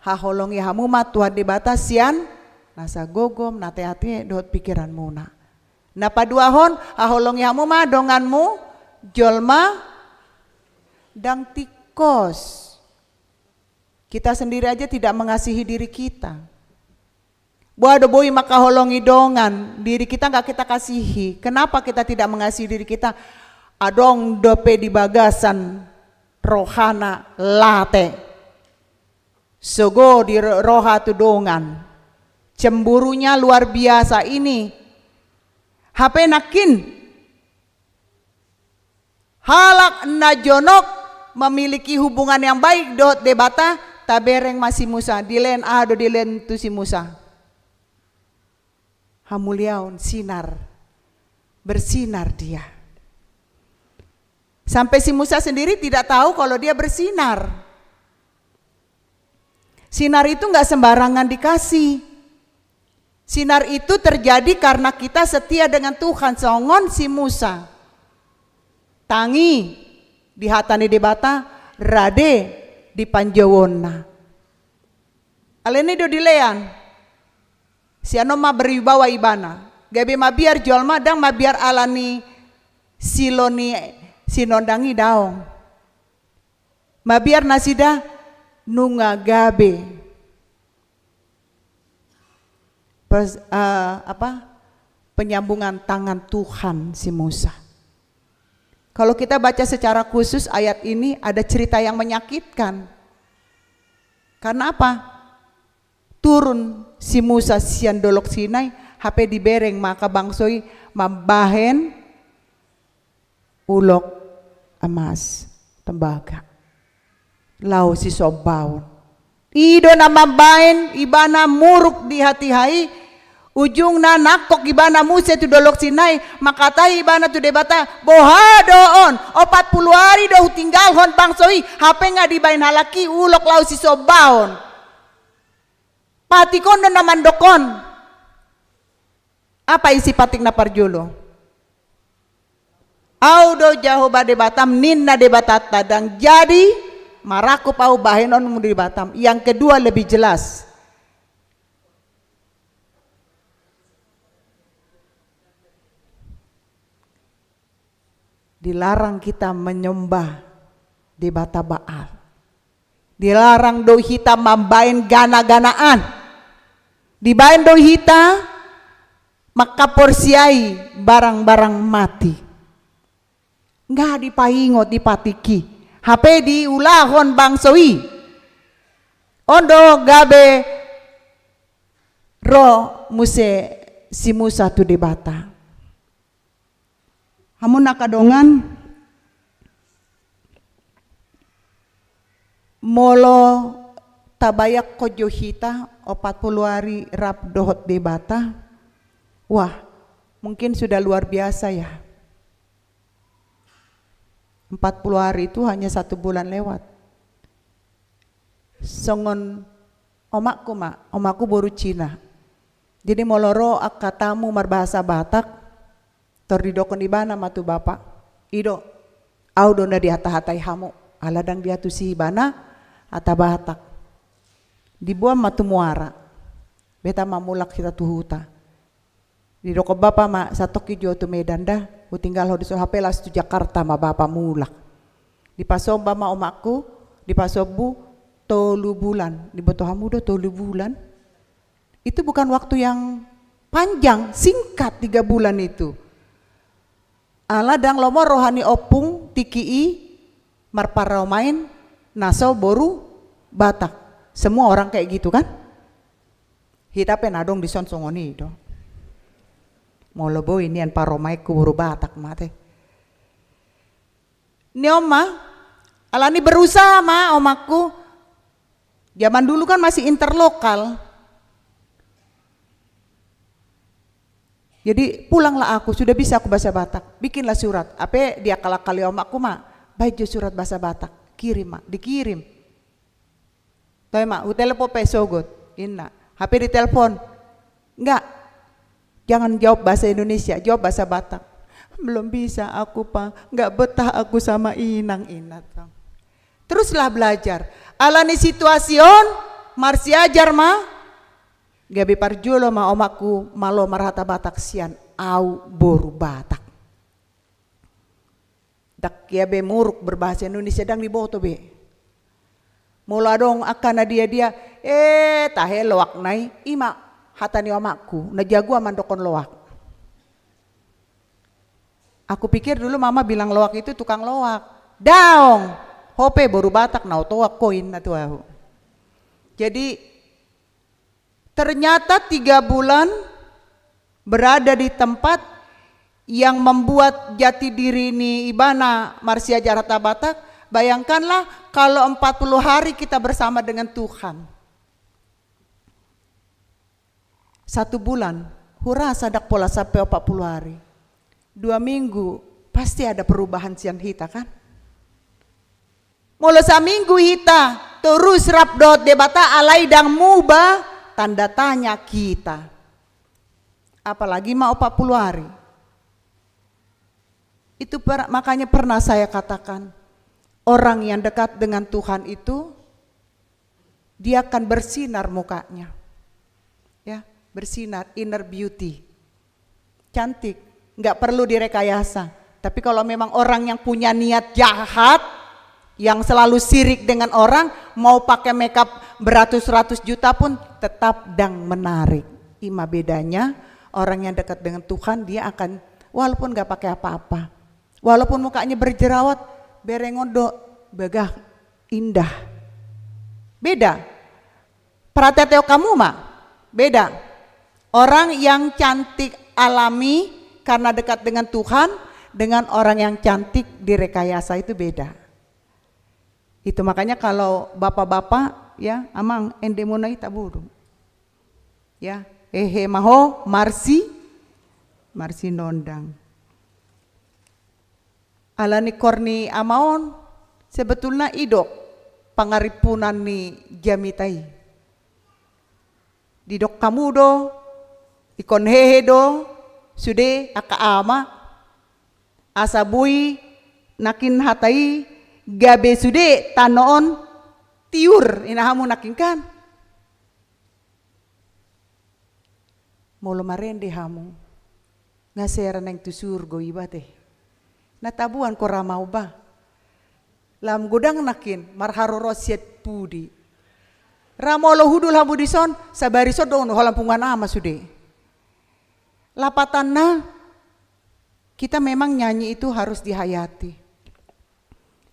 D: haholongi hamuma Tuhan debata sian nasa gogom nate-ate dot pikiran muna napa duahon haholongi hamuma donganmu jolma dang tikos. Kita sendiri aja tidak mengasihi diri kita. Buado boy maka holongi dongan, diri kita nggak kita kasihi. Kenapa kita tidak mengasihi diri kita? Adong dope di bagasan rohana late. Sogo di roha tu dongan. Cemburunya luar biasa ini. Hape nakin. Halak najonok memiliki hubungan yang baik dot debata tabereng masih Musa dilen ado dilen tu si Musa hamuliaun sinar bersinar dia sampai si Musa sendiri tidak tahu kalau dia bersinar. Sinar itu nggak sembarangan dikasih. Sinar itu terjadi karena kita setia dengan Tuhan. Songon si Musa tangi di hatani debata rade di panjawona. Aleni do dilean. Si anoma berwibawa ibana. Gabe mabiar jual madang mabiar alani siloni sinondangi daong. Mabiar nasida nunga gabe. Penyambungan tangan Tuhan si Musa. Kalau kita baca secara khusus ayat ini ada cerita yang menyakitkan. Karena apa? Turun si Musa sian dolok Sinai, hape dibereng maka bangsoi mambahen ulok emas tembaga. Lau si sobaun. Ido na mambahen ibana muruk di hati-hai. Ujung na nakok ibana Musa tu dolok Sinai makatai ibana tu debata bohadoon 40 hari doh tinggal hon bangsoi hape nga dibain halaki ulok lau si sobaon patikon dan namandokon. Apa isi patik na parjulo? Audo jahoba debatam ninna debatata dan jadi Maraku pau bahenon mu di Batam. Yang kedua lebih jelas. Dilarang kita menyembah di bata Baal. Dilarang doi hita mambain gana-ganaan. Dibain doi hita maka porsiai barang-barang mati. Nggak dipaingot dipatiki. HP diulahon bangsoi. Ondo gabe ro muse si Musa tu debata. Hamun nakadongan molo tabayak ko johita 40 hari rap dohot debata. Wah, mungkin sudah luar biasa ya. 40 hari itu hanya 1 bulan lewat. Songon omakku baru Cina. Jadi moloro katamu marbahasa Batak, tordidokon ibana matu bapak. Ido, au dona di hata-hatai hamu, aladang dia tu si ibana, ata Batak. Dibuang matu muara, beta mamulak kita tuhuta. Di doko bapa ma satoki jo tu Medan dah, ku tinggal ho di Sohapelas tu Jakarta ma bapa mulak. Di pasoba ma omakku, di pasobu 3 bulan, di botohamu do 3 bulan. Itu bukan waktu yang panjang, singkat 3 bulan itu. Ala dang lomo rohani opung tikii marparau main naso boru Batak. Semua orang kayak gitu kan? Hita penadong di sonsongoni do. Molobo ini an paromai kuburu Batak mate. Ni oma, alani berusaha ma omakku. Zaman dulu kan masih interlokal. Jadi pulanglah aku, sudah bisa aku bahasa Batak. Bikinlah surat. Apa dia kali omakku ma, baik jo surat bahasa Batak. Kirim ma, dikirim. Tapi ma, telepon pesogot. Inna, HP ditelepon. Enggak. Jangan jawab bahasa Indonesia, jawab bahasa Batak. Belum bisa aku pak, nggak betah aku sama inang inat. Teruslah belajar. Alani situasion, marsi ajar ma. Gabi parjulo ma omakku malo marhata Batak sian au boru Batak. Dak ya be muruk berbahasa Indonesia dang diboto be. Mula dong akan dia tahe loak nai ima. Hatani omakku, najagu amandokon loak. Aku pikir dulu mama bilang loak itu tukang loak. Daong, hope baru Batak nau toak koin na tuahu. Jadi ternyata 3 bulan berada di tempat yang membuat jati diri ini ibana Marsia Jarata Batak. Bayangkanlah kalau 40 hari kita bersama dengan Tuhan. 1 bulan, hura sadak pola sampai 40 hari. 2 minggu, pasti ada perubahan sian hita kan? Mula saminggu hita, terus rapdot debata alai dang muba, tanda tanya kita. Apalagi mau 40 hari. Itu makanya pernah saya katakan, orang yang dekat dengan Tuhan itu, dia akan bersinar mukanya. Ya. Bersinar, inner beauty, cantik, nggak perlu direkayasa. Tapi kalau memang orang yang punya niat jahat, yang selalu sirik dengan orang, mau pakai makeup beratus-ratus juta pun tetap dang menarik. Ima bedanya orang yang dekat dengan Tuhan, dia akan walaupun nggak pakai apa-apa, walaupun mukanya berjerawat, berengondo, begah, indah. Beda. Prateteo kamu mah, beda. Orang yang cantik alami karena dekat dengan Tuhan dengan orang yang cantik direkayasa itu beda. Itu makanya kalau bapak-bapak ya amang endemonai taburu. Ya, maho marsi nondang. Alani korni amaon sebetulnya idok pangaripunan ni jamitai. Didok kamu do ikon hehe do sude aka ama asabui nakin hatai gabe sude tanoon tiur inahamu nakingkan. Molo marende hamu ngasera neng tu surgo iba teh. Natabuan ko ramau ba. Lam godang nakin marharo rosiet pudi. Ramolo hudul hamu dison sabari sodon holampungan ama sude. Lapatanna kita memang nyanyi itu harus dihayati.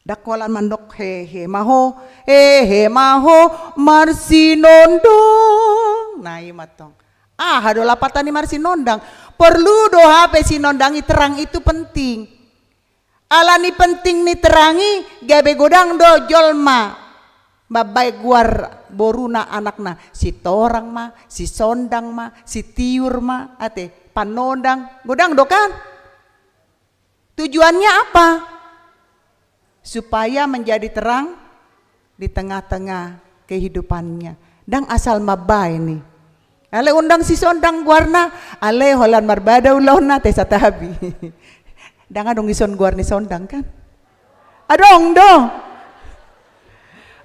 D: Dakwalan mandok hehe maho marsinondong. Nah imatong. Hado lapatan ni marsinondang. Perlu doa pe sinondangi terang itu penting. Alani penting ni terangi gabe godang do jolma. Babai guar boruna anakna si torang ma, si sondang ma, si tiur ma, ate panondang godang do kan. Tujuannya apa? Supaya menjadi terang di tengah-tengah kehidupannya. Dang asal mabai nih. Ale undang si sondang guarna, ale holan marbada ulona te satabi. Dang adong ison guar ni sondang kan? Adong dong.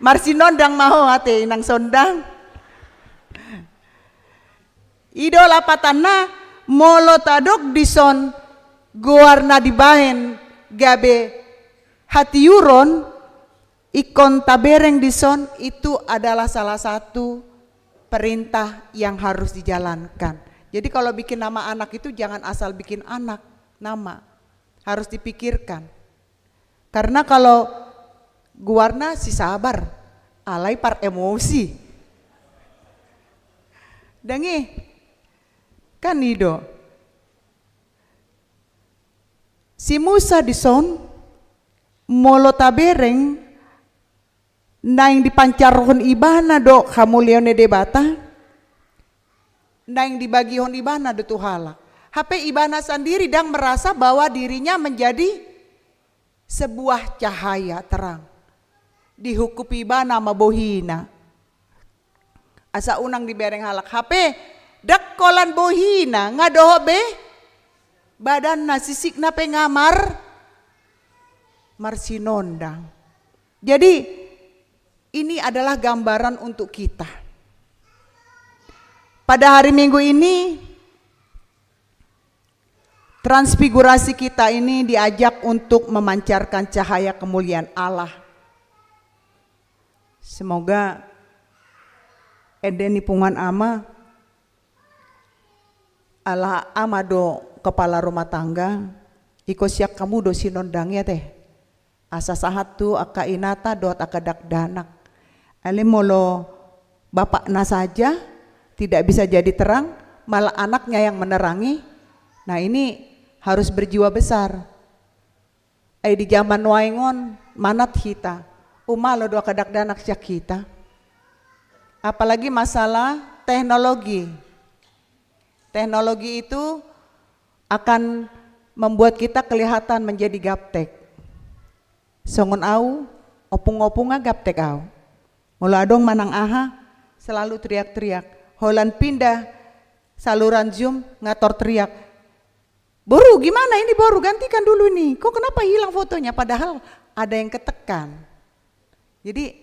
D: Marsinondang maho ate inang sondang. Ido lapatanna molo tadok dison guarna dibahen gabe hatiuron ikon tabereng dison itu adalah salah satu perintah yang harus dijalankan. Jadi kalau bikin nama anak itu jangan asal bikin anak nama, harus dipikirkan. Karena kalau guarna si sabar, alai par emosi. Dangi, kan ido. Si Musa dison molo tabereng naing dipancarhon ibana do kamulione debata naing dibagihon ibana do tuhala. HP ibana sendiri dang merasa bahwa dirinya menjadi sebuah cahaya terang. Dihukum ibana mabohina. Asa unang dibereng halak HP dak kolan bohina ngadoho be badan na sisik na pengamar marsinondang. Jadi ini adalah gambaran untuk kita. Pada hari Minggu ini transfigurasi kita ini diajak untuk memancarkan cahaya kemuliaan Allah. Semoga edeni pungan ama Allah amado kepala rumah tangga iko siak kamu do sinondang ya teh asa sahat tu aka inata dot aka dakdanak ale molo bapakna saja tidak bisa jadi terang malah anaknya yang menerangi. Nah ini harus berjiwa besar. Di zaman waingon manat kita umalo do aka dakdanak siak kita. Apalagi masalah teknologi. Teknologi itu akan membuat kita kelihatan menjadi gaptek. Songon au, opung-opunga gaptek au. Mula adong manang aha, selalu teriak-teriak. Holan pindah saluran Zoom ngator teriak. Boru gimana ini boru gantikan dulu nih. Kok kenapa hilang fotonya padahal ada yang ketekan. Jadi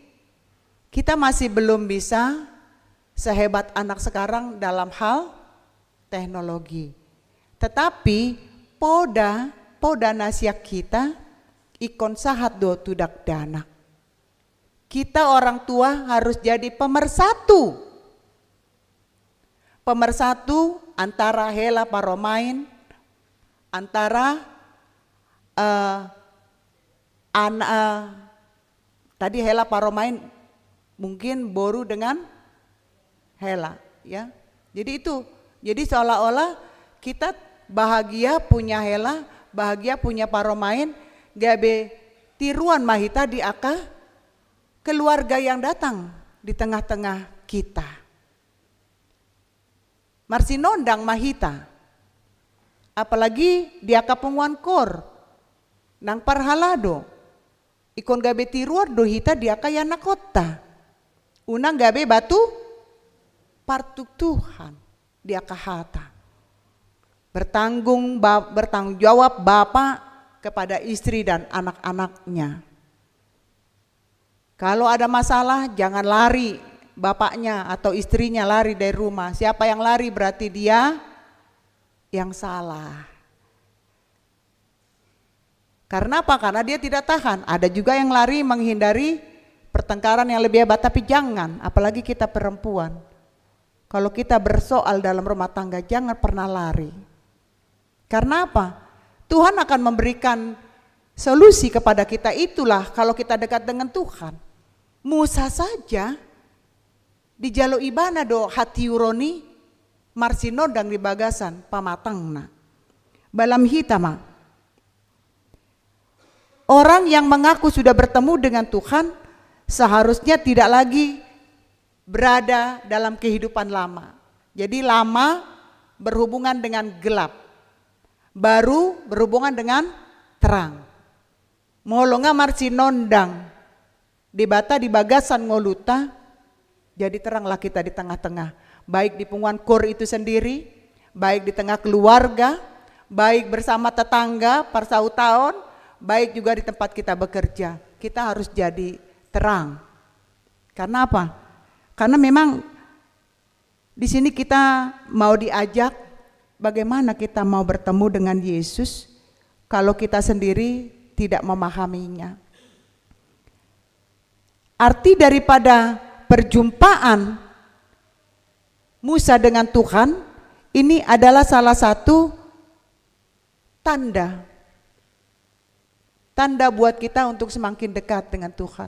D: kita masih belum bisa sehebat anak sekarang dalam hal teknologi. Tetapi poda nasiak kita ikon sahat do tudak danak. Kita orang tua harus jadi pemersatu. Pemersatu antara hela paromain, antara tadi hela paromain mungkin boru dengan hela ya. Jadi itu, jadi seolah-olah kita bahagia punya hela, bahagia punya paromain, gabe tiruan mahita di aka keluarga yang datang di tengah-tengah kita. Marsinondang mahita, apalagi di aka penguan kor, nang parhalado, ikon gabe tiruar do hita di aka yana kota, unang gabe batu partuk Tuhan di aka hata. Bertanggung jawab bapak kepada istri dan anak-anaknya. Kalau ada masalah jangan lari, bapaknya atau istrinya lari dari rumah. Siapa yang lari berarti dia yang salah. Karena apa? Karena dia tidak tahan. Ada juga yang lari menghindari pertengkaran yang lebih hebat, tapi jangan, apalagi kita perempuan. Kalau kita bersoal dalam rumah tangga jangan pernah lari. Karena apa? Tuhan akan memberikan solusi kepada kita. Itulah kalau kita dekat dengan Tuhan. Musa saja di jalo ibana do hati uroni marsinodang di bagasan pamatangna balam hitama. Orang yang mengaku sudah bertemu dengan Tuhan seharusnya tidak lagi berada dalam kehidupan lama. Jadi lama berhubungan dengan gelap, baru berhubungan dengan terang. Molonga marsinondang di bata di bagasan ngoluta, jadi teranglah kita di tengah-tengah. Baik di punggungan kur itu sendiri, baik di tengah keluarga, baik bersama tetangga parsautaon, baik juga di tempat kita bekerja. Kita harus jadi terang. Karena apa? Karena memang di sini kita mau diajak bagaimana kita mau bertemu dengan Yesus kalau kita sendiri tidak memahaminya. Arti daripada perjumpaan Musa dengan Tuhan ini adalah salah satu tanda buat kita untuk semakin dekat dengan Tuhan.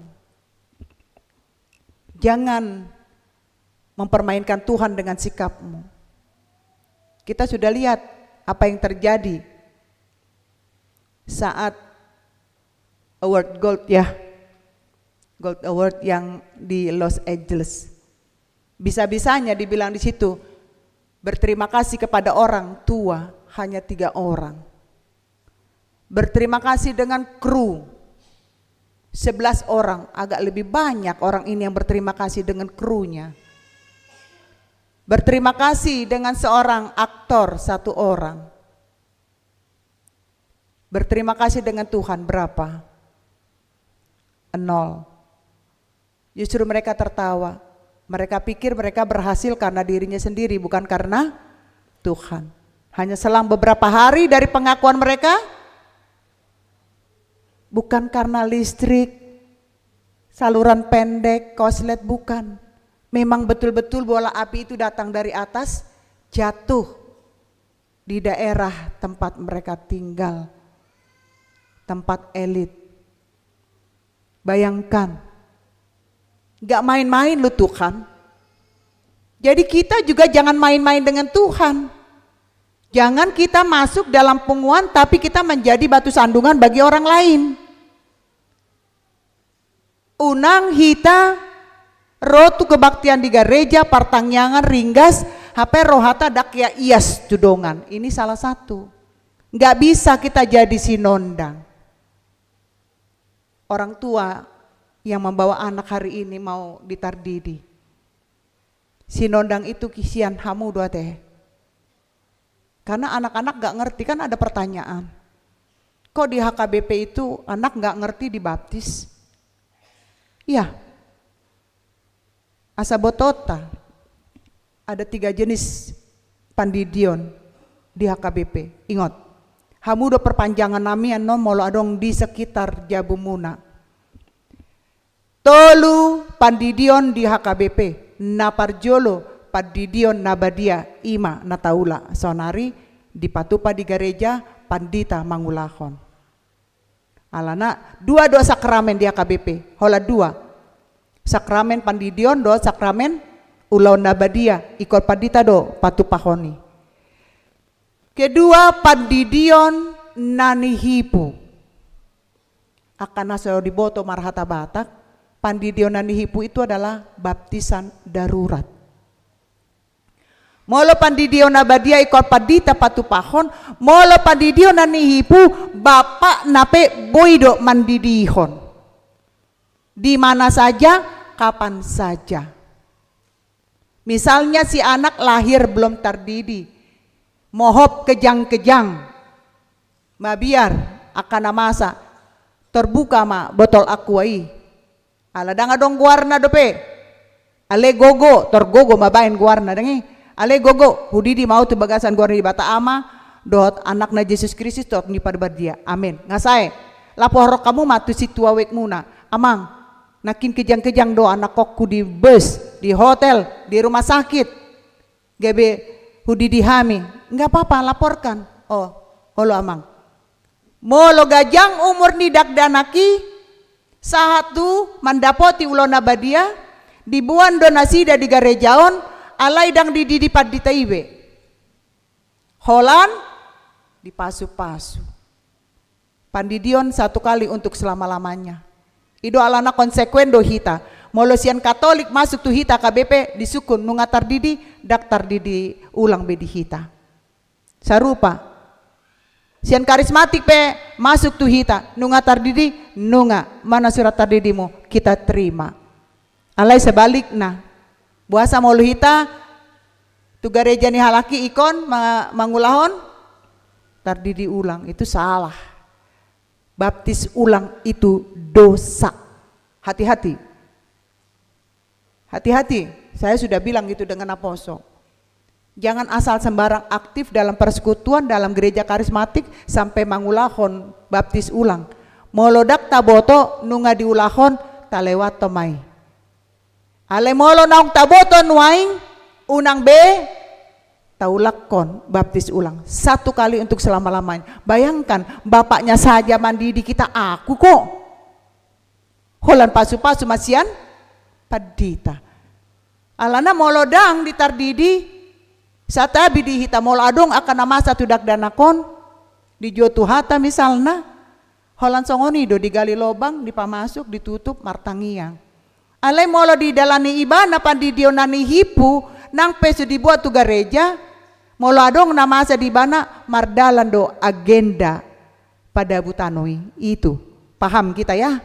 D: Jangan mempermainkan Tuhan dengan sikapmu. Kita sudah lihat apa yang terjadi saat award gold award yang di Los Angeles. Bisa-bisanya dibilang di situ berterima kasih kepada orang tua hanya 3 orang. Berterima kasih dengan kru 11 orang, agak lebih banyak orang ini yang berterima kasih dengan krunya. Berterima kasih dengan seorang aktor 1 orang. Berterima kasih dengan Tuhan berapa? 0. Justru mereka tertawa. Mereka pikir mereka berhasil karena dirinya sendiri, bukan karena Tuhan. Hanya selang beberapa hari dari pengakuan mereka, bukan karena listrik, saluran pendek, koslet, bukan. Memang betul-betul bola api itu datang dari atas, jatuh di daerah tempat mereka tinggal, tempat elit. Bayangkan, gak main-main lu Tuhan. Jadi kita juga jangan main-main dengan Tuhan. Jangan kita masuk dalam punggungan tapi kita menjadi batu sandungan bagi orang lain. Unang hita rotu kebaktian di gereja partangyangan ringgas HP rohata dakya ias tudongan. Ini salah satu. Gak bisa kita jadi sinondang. Orang tua yang membawa anak hari ini mau ditardidi. Sinondang itu kisian hamu dua teh. Karena anak-anak gak ngerti, kan ada pertanyaan. Kok di HKBP itu anak gak ngerti dibaptis? Iya. Asabotota. Ada 3 jenis pandidion di HKBP. Ingat. Hamu do perpanjangan nami ano molo adong di sekitar Jabumuna. Tolu pandidion di HKBP. Naparjolo pandidion nabadia ima nataula sonari di patupa di gereja pandita mangulahon. Alana 2 sakramen di HKBP. Hola 2. Sakramen pandidion do sakramen ulau nabadia ikut pandita do patupahoni. Kedua pandidion nanihipu. Akan asal diboto marhata Batak. Pandidion nanihipu itu adalah baptisan darurat. Molo pandidion nabadia ikut pandita patupahon. Molo pandidion nanihipu bapak nape boido mandidihon. Di mana saja, kapan saja. Misalnya si anak lahir belum tardidi, mohop kejang-kejang, mabiar akan masa terbuka ma botol akuai, Ala danga dong guarna dope. Ale gogo, torgogo mabain guarna dengi. Ale gogo, hudidi mau tu bagasan guarna di bata ama, dot anak na Yesus Kristus dot ni dia. Amin. Ngasai, lapor kamu matu si tua wek muna. Amang, nakin kejang-kejang do anak kokku di bus, di hotel, di rumah sakit. Gebe hudidi hami. Enggak apa-apa, laporkan. Oh, holo amang. Molo gajang umur ni dakdanaki, sahatu mandapoti ulona badia, dibuan donasida di garejaon, alai dang dididipat di taibe. Holan dipasu-pasu. Pandidion 1 kali untuk selama-lamanya. Ido alana konsekuen do hita. Molosian Katolik masuk tu hita KBP disukun nunga tardidi, dak tardidi ulang bedi hita. Sarupa. Sian karismatik pe masuk tu hita, nunga tardidi, nunga mana surat tardidimu kita terima. Alai sebalikna. Buasa molu hita tu gereja ni halaki ikon mangulahon tardidi ulang, itu salah. Baptis ulang itu dosa. Hati-hati. Hati-hati. Saya sudah bilang gitu dengan apostol. Jangan asal sembarang aktif dalam persekutuan dalam gereja karismatik sampai mangulahon baptis ulang. Molodak taboto nunga diulahon talewat tomai. Ale molo naung taboto nuaing unang be taulakon baptis ulang 1 kali untuk selama-lamanya. Bayangkan bapaknya saja mandidi kita, aku kok holan pasu-pasu masian padita alana molodang ditardidi satabi di hita mol adong akan nama satu dak danakon di jotu hata misalna holan songonido digali lobang dipamasuk ditutup martangiang alai molo di dalani ibana pandidionani hipu nang pesu dibuat tu gereja molo adong nama sa di bana mardalan do agenda pada butanoi itu. Paham kita ya?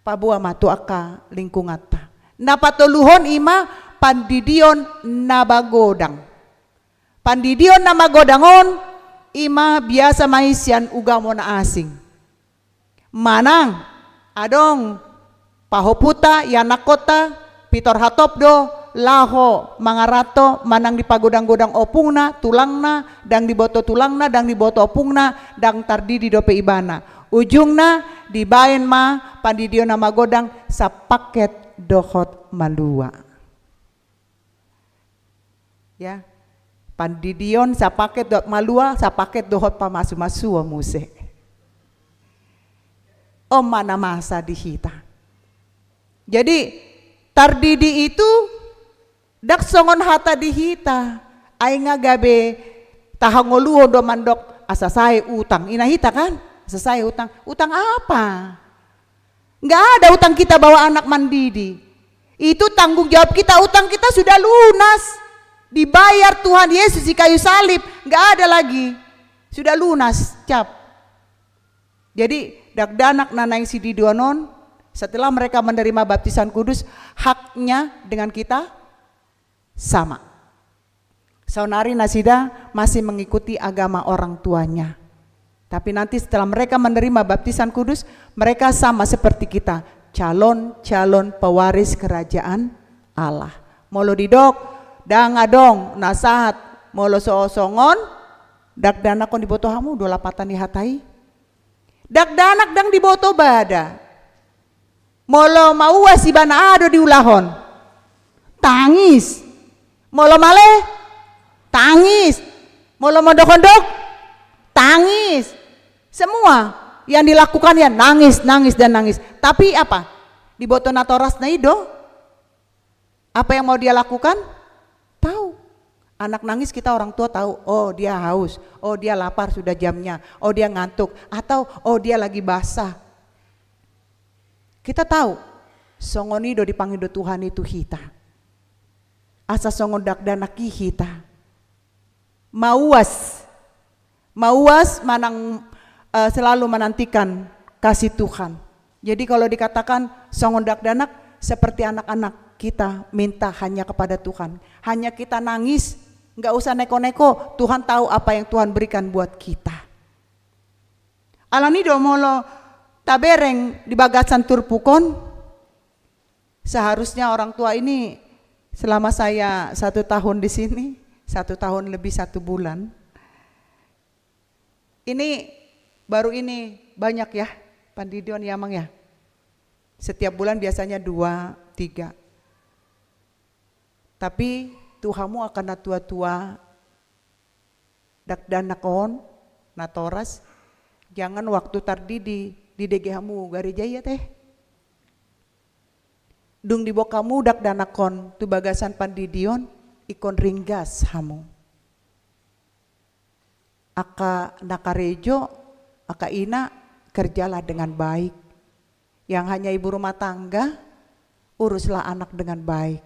D: Pabua matu aka lingkungata. Napatuluhon ima pandidion nabagodang. Pandidion namagodangon ima biasa maisian ugamo na asing. Manang adong pahoputa yanakota pitor hatopdo laho mangarato manang dipagodang-godang opungna tulangna dang diboto tulangna dang diboto opungna dang tardidi dope ibana ujungna dibaen ma pandidio nama godang sa paket dohot malua ya pandidion sa paket dohot malua sa paket dohot pamasu-masua muse om mana masa dihita. Jadi tardidi itu dak songon hata dihita ay nga gabe tahangoluho do mandok asasai utang inahita kan asasai utang apa nggak ada utang kita bawa anak mandidi itu tanggung jawab kita utang kita sudah lunas dibayar Tuhan Yesus di kayu salib nggak ada lagi sudah lunas cap jadi dak danak nanai si didonon setelah mereka menerima baptisan kudus haknya dengan kita sama. Saunari Nasida masih mengikuti agama orang tuanya. Tapi nanti setelah mereka menerima baptisan kudus, mereka sama seperti kita, calon-calon pewaris kerajaan Allah. Molo didok, dangadong, nasahat, molo soosongon, dak danak kon diboto hamu, 28 dihatai. Dak danak dang diboto bada. Molo mauwa si bana ado diulahon. Tangis. Molo male tangis, molo mondok-ondok tangis, semua yang dilakukan ya nangis dan nangis. Tapi apa? Di boto natoras na ido, apa yang mau dia lakukan? Tahu. Anak nangis kita orang tua tahu. Oh dia haus, oh dia lapar sudah jamnya, oh dia ngantuk, atau oh dia lagi basah. Kita tahu. Songonido dipanggil Tuhan itu hita. Asa songon dak danaki hita mauas manang selalu menantikan kasih Tuhan. Jadi kalau dikatakan songon dak danak seperti anak-anak kita minta hanya kepada Tuhan, hanya kita nangis nggak usah neko-neko, Tuhan tahu apa yang Tuhan berikan buat kita. Alani domolo tabereng di bagasan turpukon. Seharusnya orang tua ini selama saya 1 tahun di sini, 1 tahun lebih 1 bulan. Ini baru ini banyak ya Pandidion ya Mang ya. Setiap bulan biasanya 2, 3. Tapi Tuhamu akan tua-tua dakdanakon natoras. Jangan waktu tardi di DGHmu gereja ya teh. Dung di bokamu dakdanakon tu bagasan Pandidion ikon ringgas hamu. Aka nakarejo, aka ina kerjalah dengan baik. Yang hanya ibu rumah tangga, uruslah anak dengan baik.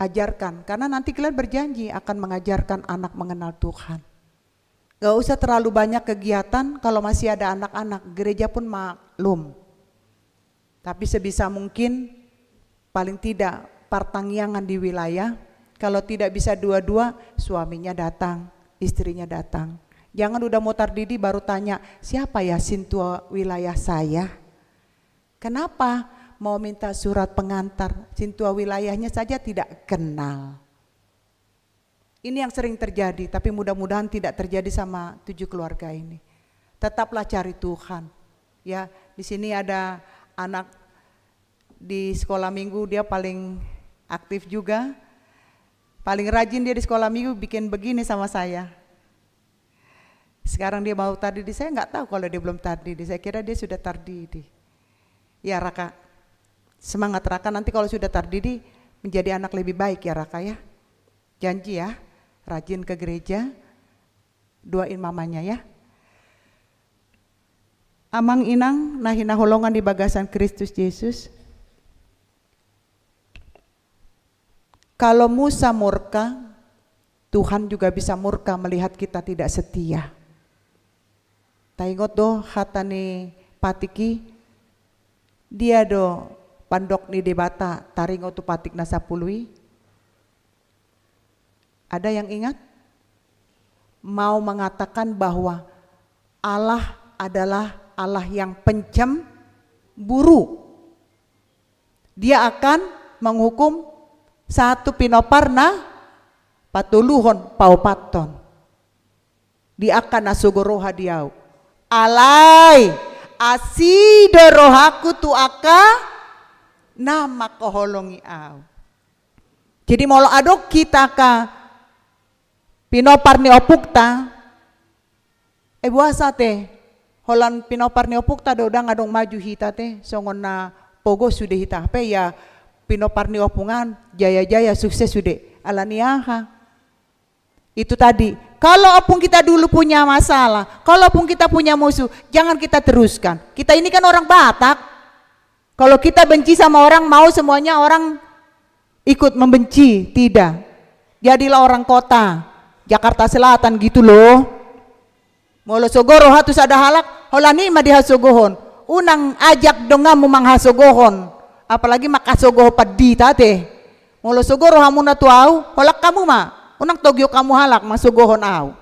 D: Ajarkan, karena nanti kalian berjanji akan mengajarkan anak mengenal Tuhan. Gak usah terlalu banyak kegiatan kalau masih ada anak-anak, gereja pun maklum. Tapi sebisa mungkin paling tidak partangyangan di wilayah, kalau tidak bisa dua-dua suaminya datang, istrinya datang. Jangan udah mau tardidi baru tanya, siapa ya sintua wilayah saya? Kenapa mau minta surat pengantar? Sintua wilayahnya saja tidak kenal. Ini yang sering terjadi, tapi mudah-mudahan tidak terjadi sama 7 keluarga ini. Tetaplah cari Tuhan. Ya, di sini ada anak di sekolah minggu, dia paling aktif juga. Paling rajin dia di sekolah minggu bikin begini sama saya. Sekarang dia mau tardidi, saya nggak tahu kalau dia belum tardidi, saya kira dia sudah tardidi. Ya Raka, semangat Raka, nanti kalau sudah tardidi menjadi anak lebih baik ya Raka ya. Janji ya, rajin ke gereja, doain mamanya ya. Amang inang nahina holongan di bagasan Kristus Yesus. Kalau Musa murka, Tuhan juga bisa murka melihat kita tidak setia. Taingot do hatani patiki, dia do pandok ni debata taringot tu patik na 10. Ada yang ingat? Mau mengatakan bahwa Allah adalah Allah yang pencemburu. Dia akan menghukum 1 pinoparna patuluhon paupaton. Dia akan nasugoroha diau. Alai asido rohaku tu aka nama koholongi au. Jadi molo adok kita ka pinopar ni opukta buasa teh holan pinopar ni opukta do udang adong maju hita teh songon na pogo sudah hita pe ya pinopar ni opungan jaya-jaya sukses sudah alaniaha. Itu tadi, kalau pun kita dulu punya masalah, kalau pun kita punya musuh, jangan kita teruskan. Kita ini kan orang Batak. Kalau kita benci sama orang, mau semuanya orang ikut membenci, tidak. Jadilah orang kota, Jakarta Selatan gitu loh. Molo sogoro hatus ada halak, holani mah dihasogohon. Unang ajak dongam mumang hasogohon. Apalagi makasogoh padi tate. Molo sogoro hamuna tuau, holak kamu mah. Unang togyo kamu halak masugohon au.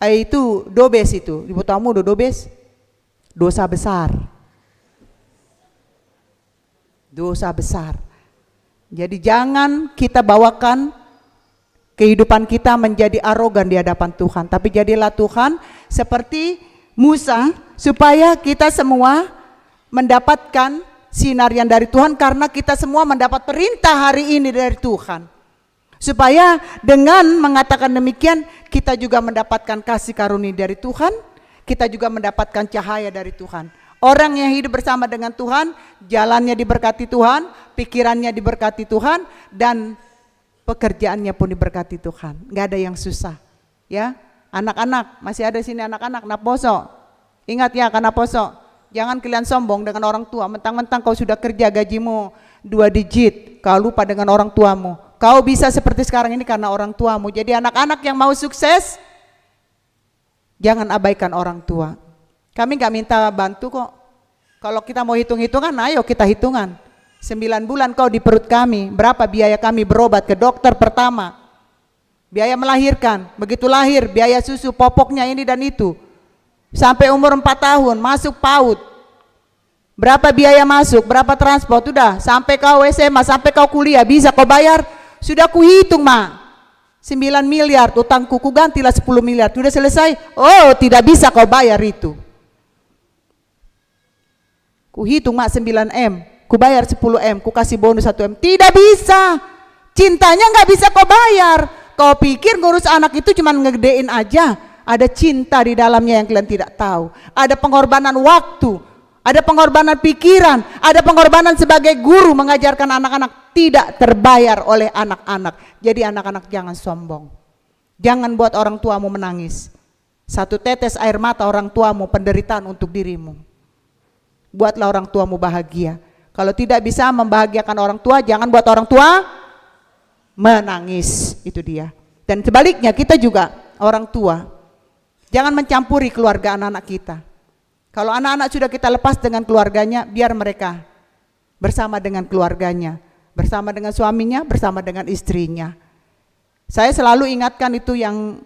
D: Itu dobes itu. Di botamu dobes. Dosa besar. Dosa besar. Jadi jangan kita bawakan kehidupan kita menjadi arogan di hadapan Tuhan. Tapi jadilah Tuhan seperti Musa supaya kita semua mendapatkan sinarian dari Tuhan karena kita semua mendapat perintah hari ini dari Tuhan. Supaya dengan mengatakan demikian kita juga mendapatkan kasih karunia dari Tuhan, kita juga mendapatkan cahaya dari Tuhan. Orang yang hidup bersama dengan Tuhan, jalannya diberkati Tuhan, pikirannya diberkati Tuhan, dan pekerjaannya pun diberkati Tuhan. Gak ada yang susah. Ya, anak-anak, masih ada sini anak-anak, naposo. Ingat ya, karena poso. Jangan kalian sombong dengan orang tua, mentang-mentang kau sudah kerja gajimu 2 digit, kau lupa dengan orang tuamu. Kau bisa seperti sekarang ini karena orang tuamu. Jadi anak-anak yang mau sukses, jangan abaikan orang tua. Kami gak minta bantu kok. Kalau kita mau hitung-hitungan, ayo kita hitungan. 9 bulan kau di perut kami, berapa biaya kami berobat ke dokter pertama. Biaya melahirkan, begitu lahir, biaya susu, popoknya ini dan itu. Sampai umur 4 tahun, masuk PAUD, Berapa biaya masuk, berapa transport, udah sampai kau SMA, sampai kau kuliah bisa kau bayar. Sudah kuhitung mak, 9 miliar utangku, ku gantilah 10 miliar, sudah selesai. Oh, tidak bisa kau bayar itu. Ku hitung mak 9M, ku bayar 10M, ku kasih bonus 1M. Tidak bisa, cintanya nggak bisa kau bayar. Kau pikir ngurus anak itu cuma ngegedein aja. Ada cinta di dalamnya yang kalian tidak tahu. Ada pengorbanan waktu, ada pengorbanan pikiran, ada pengorbanan sebagai guru mengajarkan anak-anak, tidak terbayar oleh anak-anak. Jadi anak-anak jangan sombong. Jangan buat orang tuamu menangis. Satu tetes air mata orang tuamu penderitaan untuk dirimu. Buatlah orang tuamu bahagia. Kalau tidak bisa membahagiakan orang tua, jangan buat orang tua menangis. Itu dia. Dan sebaliknya kita juga orang tua, jangan mencampuri keluarga anak-anak kita. Kalau anak-anak sudah kita lepas dengan keluarganya, biar mereka bersama dengan keluarganya, bersama dengan suaminya, bersama dengan istrinya. Saya selalu ingatkan itu yang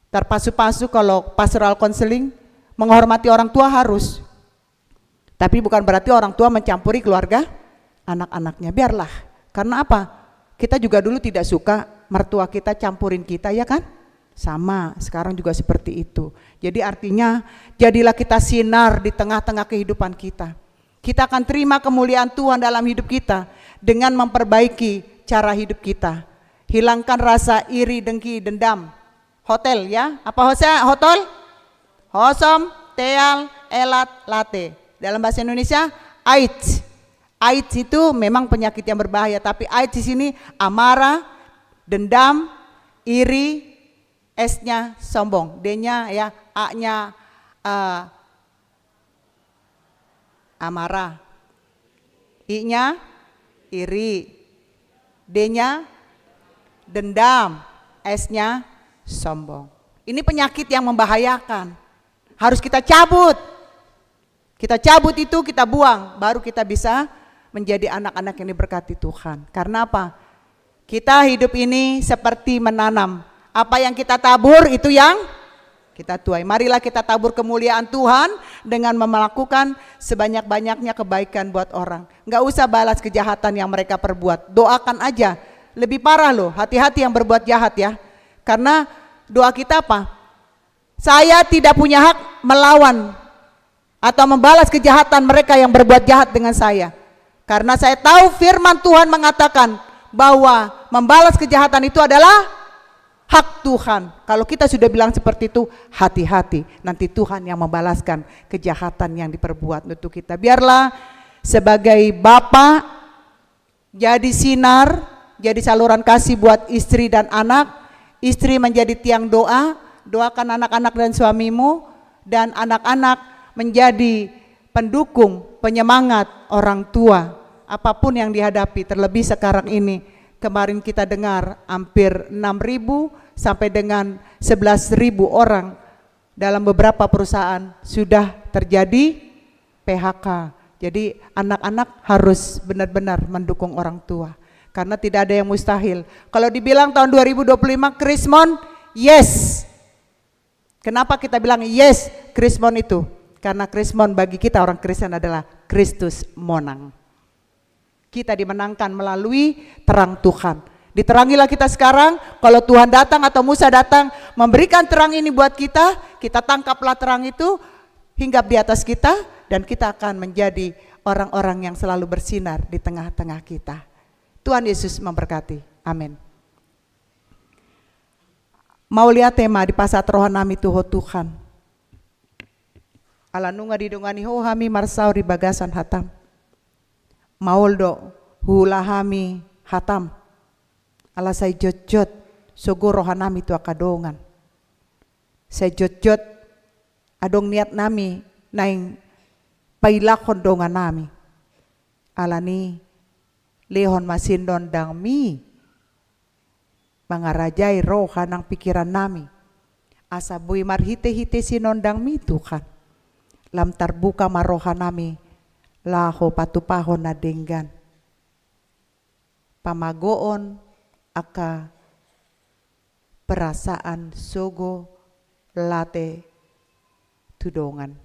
D: terpasu-pasu kalau pastoral counseling, menghormati orang tua harus. Tapi bukan berarti orang tua mencampuri keluarga anak-anaknya. Biarlah. Karena apa? Kita juga dulu tidak suka mertua kita campurin kita, ya kan? Sama, sekarang juga seperti itu. Jadi artinya jadilah kita sinar di tengah-tengah kehidupan kita. Kita akan terima kemuliaan Tuhan dalam hidup kita dengan memperbaiki cara hidup kita. Hilangkan rasa iri, dengki, dendam. Hotel ya, apa hotel? Hosom, teal, elat, late. Dalam bahasa Indonesia, AIDS. AIDS itu memang penyakit yang berbahaya, tapi AIDS di sini amarah, dendam, iri, S-nya sombong, D-nya ya, A-nya amarah, I-nya iri, D-nya dendam, S-nya sombong. Ini penyakit yang membahayakan. Harus kita cabut. Kita cabut itu, kita buang, baru kita bisa menjadi anak-anak yang diberkati Tuhan. Karena apa? Kita hidup ini seperti menanam. Apa yang kita tabur itu yang kita tuai. Marilah kita tabur kemuliaan Tuhan dengan melakukan sebanyak-banyaknya kebaikan buat orang. Nggak usah balas kejahatan yang mereka perbuat. Doakan aja. Lebih parah loh, hati-hati yang berbuat jahat ya. Karena doa kita apa? Saya tidak punya hak melawan atau membalas kejahatan mereka yang berbuat jahat dengan saya. Karena saya tahu firman Tuhan mengatakan bahwa membalas kejahatan itu adalah hak Tuhan. Kalau kita sudah bilang seperti itu, hati-hati, nanti Tuhan yang membalaskan kejahatan yang diperbuat untuk kita. Biarlah sebagai Bapa jadi sinar, jadi saluran kasih buat istri dan anak. Istri menjadi tiang doa, doakan anak-anak dan suamimu, dan anak-anak menjadi pendukung, penyemangat orang tua apapun yang dihadapi. Terlebih sekarang ini, kemarin kita dengar hampir 6.000 sampai dengan 11.000 orang dalam beberapa perusahaan sudah terjadi PHK. Jadi anak-anak harus benar-benar mendukung orang tua, karena tidak ada yang mustahil. Kalau dibilang tahun 2025 Krismon, yes. Kenapa kita bilang yes Krismon itu? Karena Krismon bagi kita orang Kristen adalah Kristus monang. Kita dimenangkan melalui terang Tuhan. Diterangilah kita sekarang. Kalau Tuhan datang atau Musa datang memberikan terang ini buat kita, kita tangkaplah terang itu, hinggap di atas kita, dan kita akan menjadi orang-orang yang selalu bersinar di tengah-tengah kita. Tuhan Yesus memberkati. Amin. Mau lihat tema di pasat rohanami tuho Tuhan. Ala nunga didungani ho hami marsauri bagasan hatam. Mauldo hulahami hatam. Ala say jot-jot sogo rohanami tu akadongan. Say jot-jot adong niat nami naing pailakon dongan nami. Ala ni lehon masindon dang mi mangarajai roh hanang pikiran nami. Asa bui marhite-hite sinondang mi Tuhan. Lam terbuka maroha nami laho patupahon na denggan. Pamagoon aka perasaan sogo late tudongan.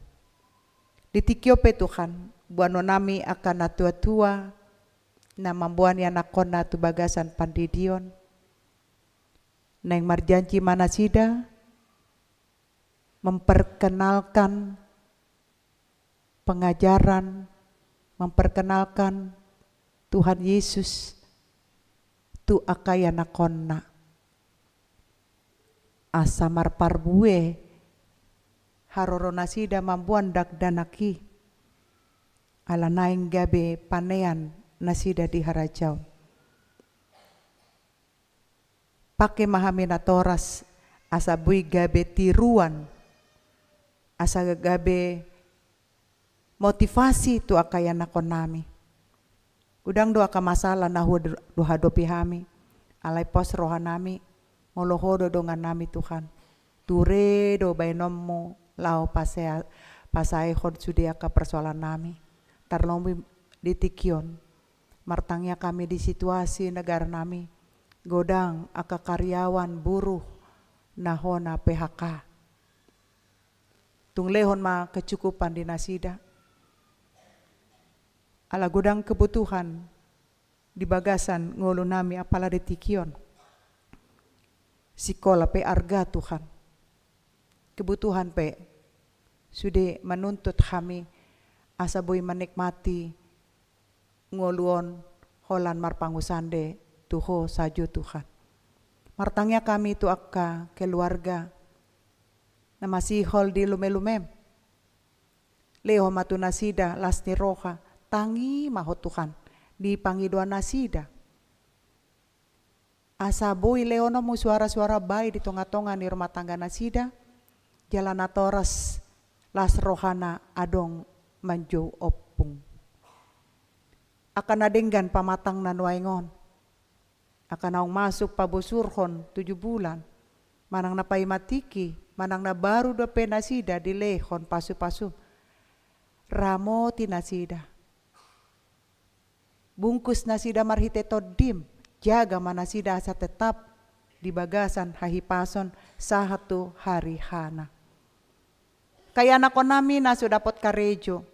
D: Ditikyope Tuhan, buano nami akan natua-tua, na mambuan yan akon na tubagasan pandidion, na yang marjanji manasida, memperkenalkan pengajaran, memperkenalkan Tuhan Yesus, tu akaya nakonna. Asamar parbue, haroro nasida mambuan dagdanaki, ala naing gabe panean nasida di harajau. Pake mahamina toras, asa bui gabe tiruan, asa gabe motivasi tu akaya nakon nami. Udang doa ka masalah na hadopi hami, alay pos roha nami, molohodo dongan nami Tuhan. Ture do bainommu lau pasai hod sudia ka persoalan nami. Tarlombi ditikyon, martangnya kami di situasi negara nami, godang aka karyawan buruh nahona PHK. Tunglehon ma kecukupan di nasida. Ala godang kebutuhan di bagasan ngulu nami apala ditikyon. Sikola pe arga Tuhan. Kebutuhan pe sudah menuntut kami asa boy menikmati nguluon holan marpangusande tuho saju Tuhan. Martangnya kami tu akka keluarga na masih hol di lume-lumem. Leho matu nasida lasni roha tangi maho Tuhan di pangiduan nasida. Asa boy leono mu suara-suara bayi di tonga-tonga ni rumah tangga nasida. Jalan atoras las rohana adong manjo opung. Akan adenggan pamatang nanuaingon. Akan naung masuk pabusurhon 7 bulan. Manang na paimatiki, manang na baru do penasida di lehon pasu-pasu. Ramo tinasida. Bungkus nasida marhite todim, jaga manasida asa tetap di bagasan hahipason sahatu hari hana. Kaya anak nami na sudah dapat karejo.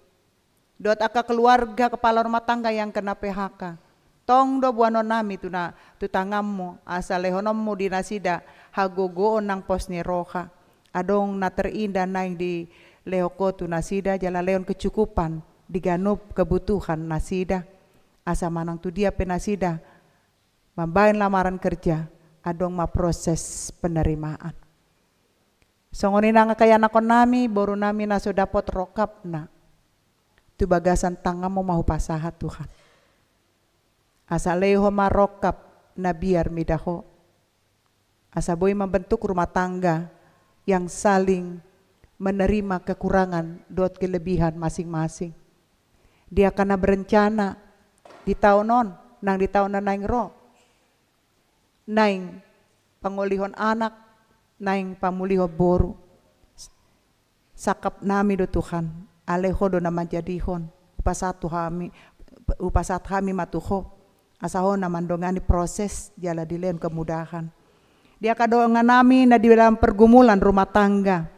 D: Dot aka keluarga kepala rumah tangga yang kena PHK. Tong do buano nami tu tangammu asa lehonommu di nasida hagogo nang pos ni roha. Adong na terindah naing di lehoko tu nasida jala leon kecukupan diganup kebutuhan nasida. Asa manang tu dia penasida membain lamaran kerja adong ma proses penerimaan. Songoni nanga kaya nakon nami boru nami na so dapot rokap na tu bagasan tangamu mau pasahat Tuhan. Asa leho marokap na biar midaho. Asa boy membentuk rumah tangga yang saling menerima kekurangan dot kelebihan masing-masing. Dia karena berencana di tahunon, nang di tahunan naing ro, naing pangulihon anak, naing pamuliho boru. Sakap nami do Tuhan, aleho do naman jadihon, upasat kami matuho, asahon naman dongani proses jala dilen kemudahan. Dia kadongan nami na di dalam pergumulan rumah tangga,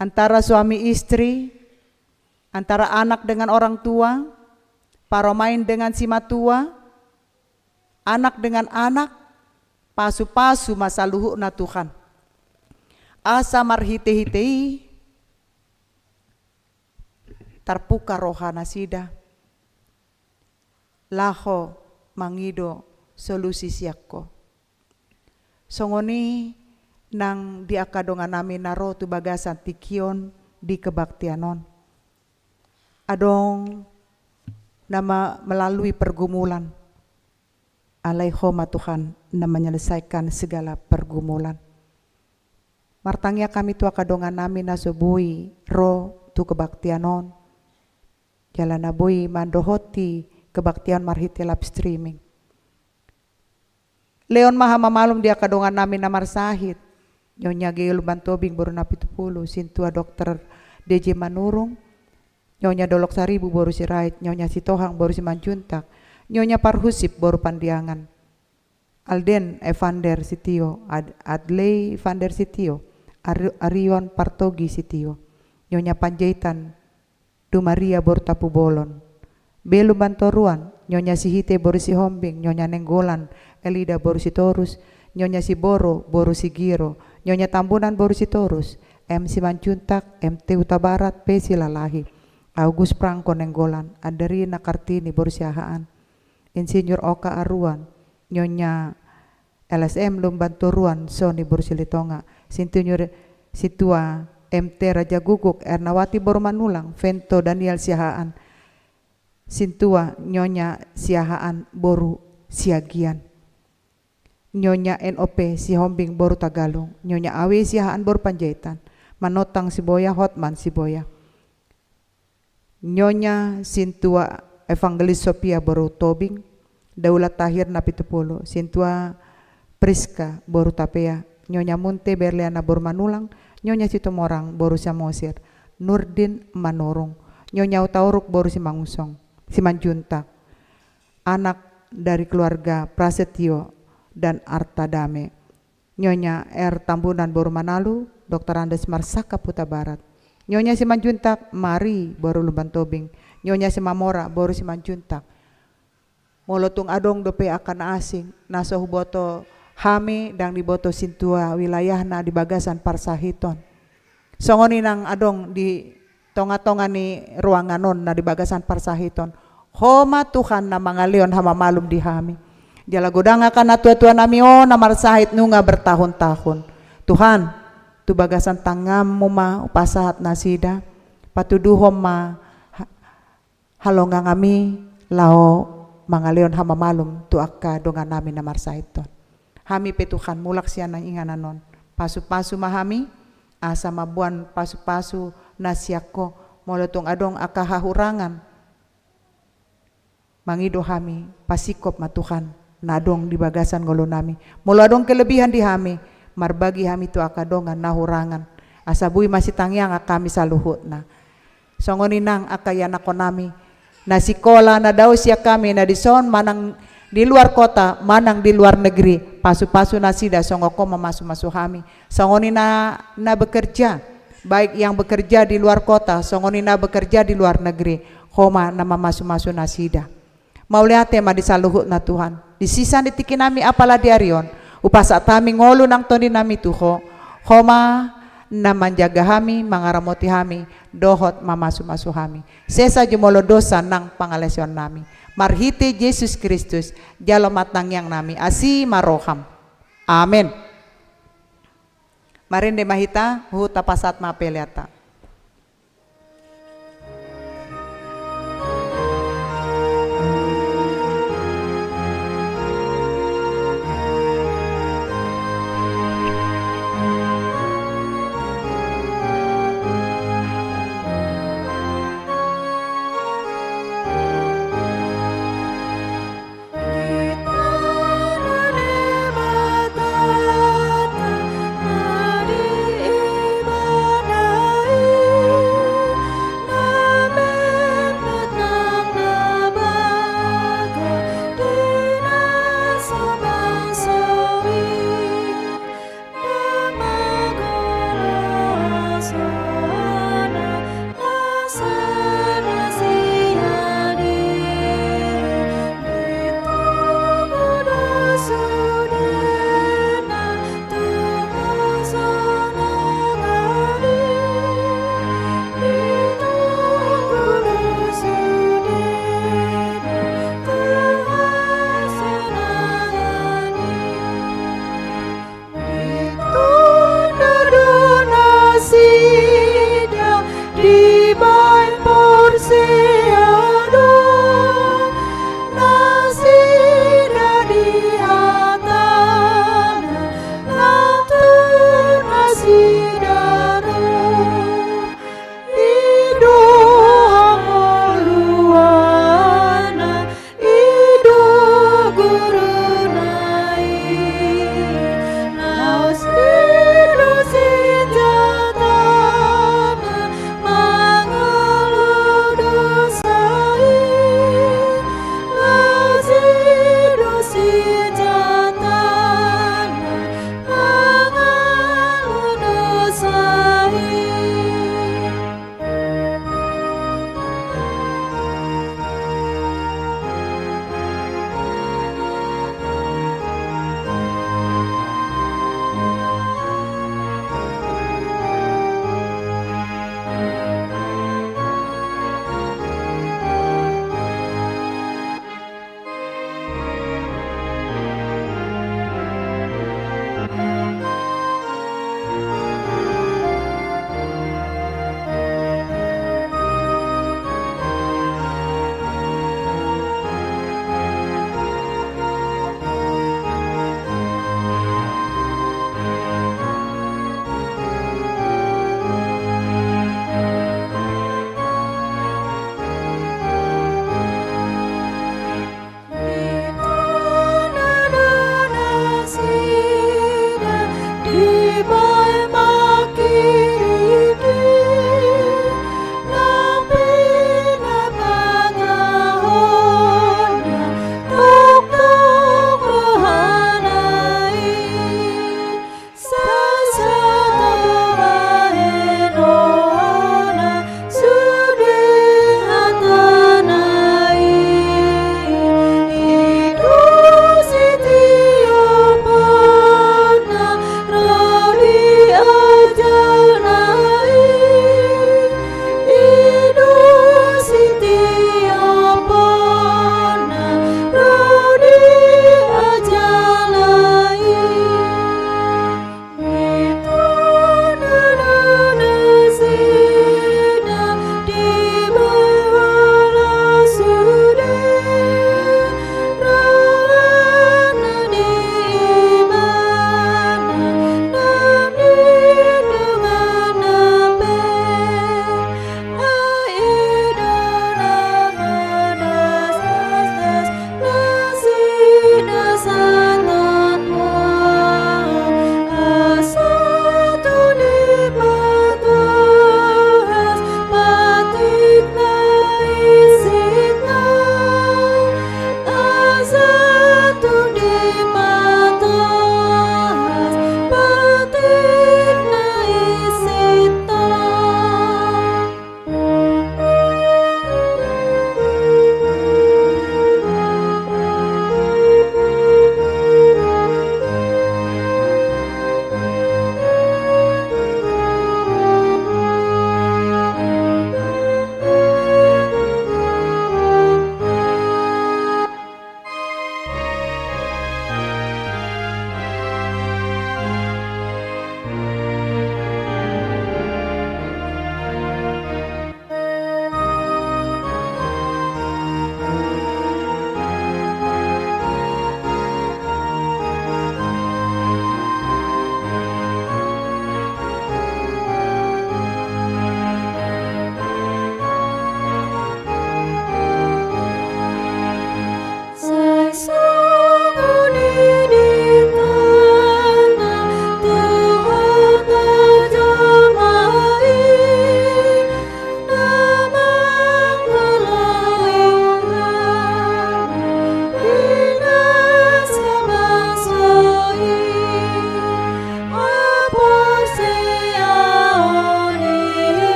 D: antara suami istri, antara anak dengan orang tua, paromain dengan si matua, anak dengan anak, pasu-pasu masa luhuk na Tuhan. Asa marhite-hitei, tarpuka rohana sida, laho mangido solusi siakko. Songoni nang diakadongan namin naro tu bagasan tikion di kebaktianon. Adong nama melalui pergumulan. Alaihoma Tuhan na menyelesaikan segala pergumulan. Martangnya kami tu akadongan namin na subui ro tu kebaktianon. Jalan nabui mandohoti kebaktian marhiti live streaming. Leon maha mamalum dia kadongan namin na marsahit. Nyonya Gayul Bantobing baru na 70, sintua dokter DJ Manurung. Nyonya Dolok Saribu baru si Rait, Nyonya Sitohang baru si Manjuntak, Nyonya Parhusip baru Pandiangan, Alden Evander Sitio, Adley Evander Sitio, Arion Partogi Sitio, Nyonya Panjaitan Du Maria boru tapu bolon. Belu bantoruan, Nyonya si Hite boru si Hombing, Nyonya Nenggolan, Elida boru si Torus, Nyonya si Boro boru si Giro, Nyonya Tambunan boru si Torus, M si Mancuntak, MT Huta Barat, P si Lalahi, August Prangko Nenggolan, Aderina Kartini boru si Ahaan, Insinyur Oka Aruan, Nyonya LSM Lumbantoruan, Sony boru si Litonga, Sintinyur Situa, MT Raja Guguk, Ernawati boru Manulang, Vento Daniel Siahaan, Sintua Nyonya Siahaan boru Siagian, Nyonya NOP si Hombing boru Tagalong, Nyonya Awe Siahaan boru Panjaitan, Manotang Siboya Hotman Siboya, Nyonya Sintua Evangelis Sophia boru Tobing, Daulat Tahir Napitupulo, Sintua Priska boru Tapea, Nyonya Munte Berliana boru Manulang, Nyonya Situmorang boru Samosir, Nurdin Manorong, Nyonya Utauruk boru si Mangusong, si Manjuntak, anak dari keluarga Prasetyo dan Arta Dame, Nyonya R Tambunan boru Manalu, Dr. Andes Marsaka Puta Barat, Nyonya si Manjuntak Mari boru Lumban Tobing, Nyonya si Mamora boru si Manjuntak, Molotung adong dope akan asing, naso huboto hami dang diboto sintua wilayahna di Bagasan Parsahiton, songoni nang adong di tonga-tonga ni ruanganon na di Bagasan Parsahiton, homa Tuhan na mga leon hama malum di hami. Jala godanga ka na tua-tua nami na marsahit nunga bertahun-tahun. Tuhan, tu Bagasan tangam mo ma upasahat na sida, patuduhom ma halonga ngami lao mga leon hama malum tu akka donga namin na marsahiton. Hami pe Tuhan mulak siya ng ingananon. Pasu-pasu mahami, asa mabuan pasu-pasu na siya ko, molotong adong akahahurangan. Mangido hami, pasikop matuhan, na adong di Bagasan ngolo nami. Mula adong kelebihan di hami, marbagi hami tu akadongan nahurangan. Asabuy masih tangyang kami sa luhut na. Songoninang akayan ako nami, na sikola na daw siya kami na dison manang di luar kota, manang di luar negeri, pasu-pasu na sida songoko mamasu-masu hami. Songoni na bekerja, baik yang bekerja di luar kota, songoni na bekerja di luar negeri, homa na mamasu-masu na sida. Mauliate ma di saluhut na Tuhan. Di sisa ditiki nami apala di arion, upasa tami ngolu nang toni nami tuho, homa na manjaga hami, mangaramoti hami, dohot mamasu-masu hami. Sesa jumolo dosa nang pangalesyon nami. Marhite Yesus Kristus, jalo matang yang nami, asi maroham. Amin. Marinde mahita, hu tapasat mapeliata.
E: Mari ibadah Rodi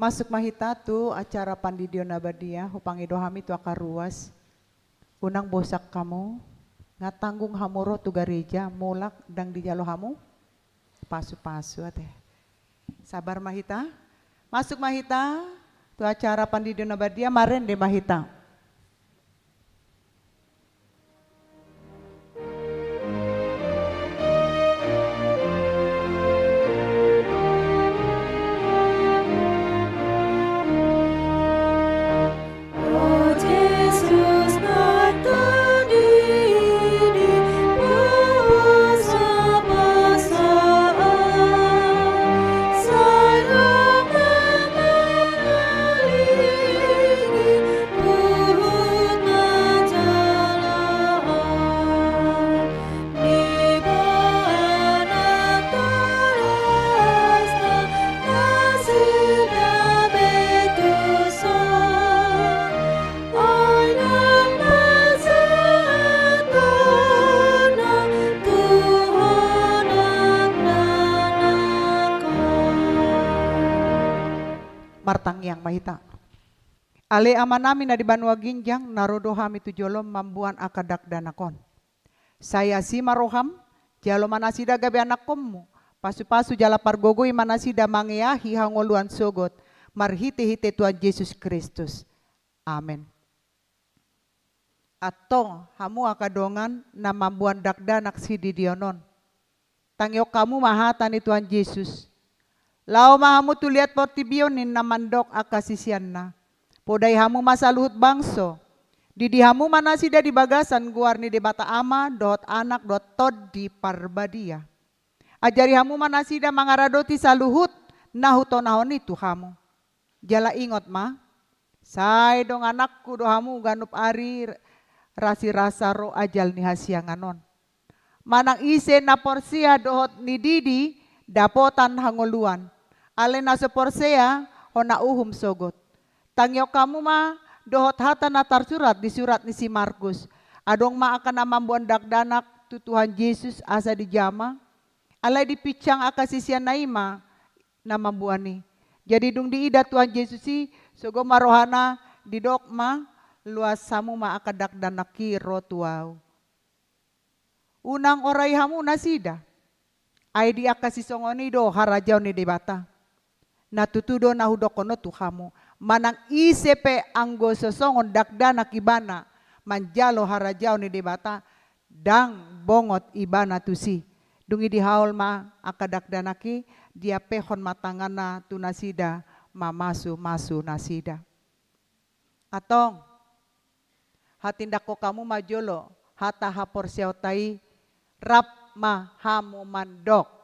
D: Masuk mahita tu acara pandidio nabadia, hupangi dohami tu akar ruas. Unang bosak kamu, ngatanggung hamuro tu gereja, mulak dang di jalo hamu. Pasu-pasu ate. Sabar mahita. Masuk mahita, tu acara pandidio nabadia, maren de mahita. Martang yang mahita. Ale amanami na di Banua Ginjang narodoham itu jolom mambuan akadak danakon. Saya si maroham jalo manasida gabe anakommu. Pasu-pasu jala pargogoi manasida mangeahi hangoluan sogot. Marhite-hite Tuhan Yesus Kristus. Amin. Atong hamu akadongan na mambuan dakdanak si didionon. Tangyo kamu mahatan ni Tuhan Yesus. Lao mahamu tu lihat portibionin na mandok akasisian na. Podai hamu masaluhut bangso. Didi hamu manasida di bagasan guarni di bata ama dot anak dot tod di parbadia. Ajari hamu manasida mangaradoti saluhut nahutonahon itu hamu. Jala ingot ma. Say dong anakku do hamu ganup ari rasi rasa ro ajal ni hasianganon. Manang ise na porsia dohot ni didi dapotan hangoluan. Ale na seporsea hona uhum sogot. Tangyo kamu ma dohot hata natar surat di surat ni si Markus. Adong ma akan namambuan dakdanak tu Tuhan Yesus asa di jama. Alay di picang akasisian naima namambuan ni. Jadi dung diida Tuhan Yesus si sogo marohana di dokma luas samu ma akadakdanak kiro tuau. Unang oray hamu nasida. Ay di akasisongoni do harajaw ni debata. Natutudo na hudokono tu hamu. Manang isepe anggo sosongon dakdana kibana. Manjalo harajaw ni debata. Dang bongot ibana tu si. Dungi di haul ma akadakdanaki. Dia pehon matangana tu nasida. Masu nasida. Atong. Hatindako kamu majolo. Hata hapor siautai. Rap mahamu mandok.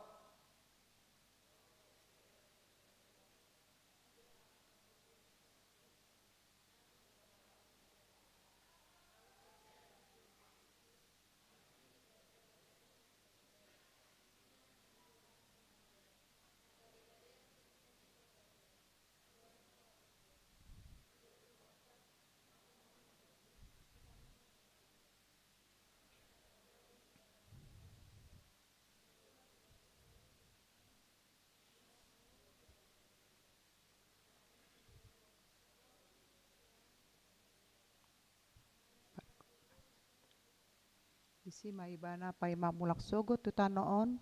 D: Isi maibana pai mamulak sogo tutanoon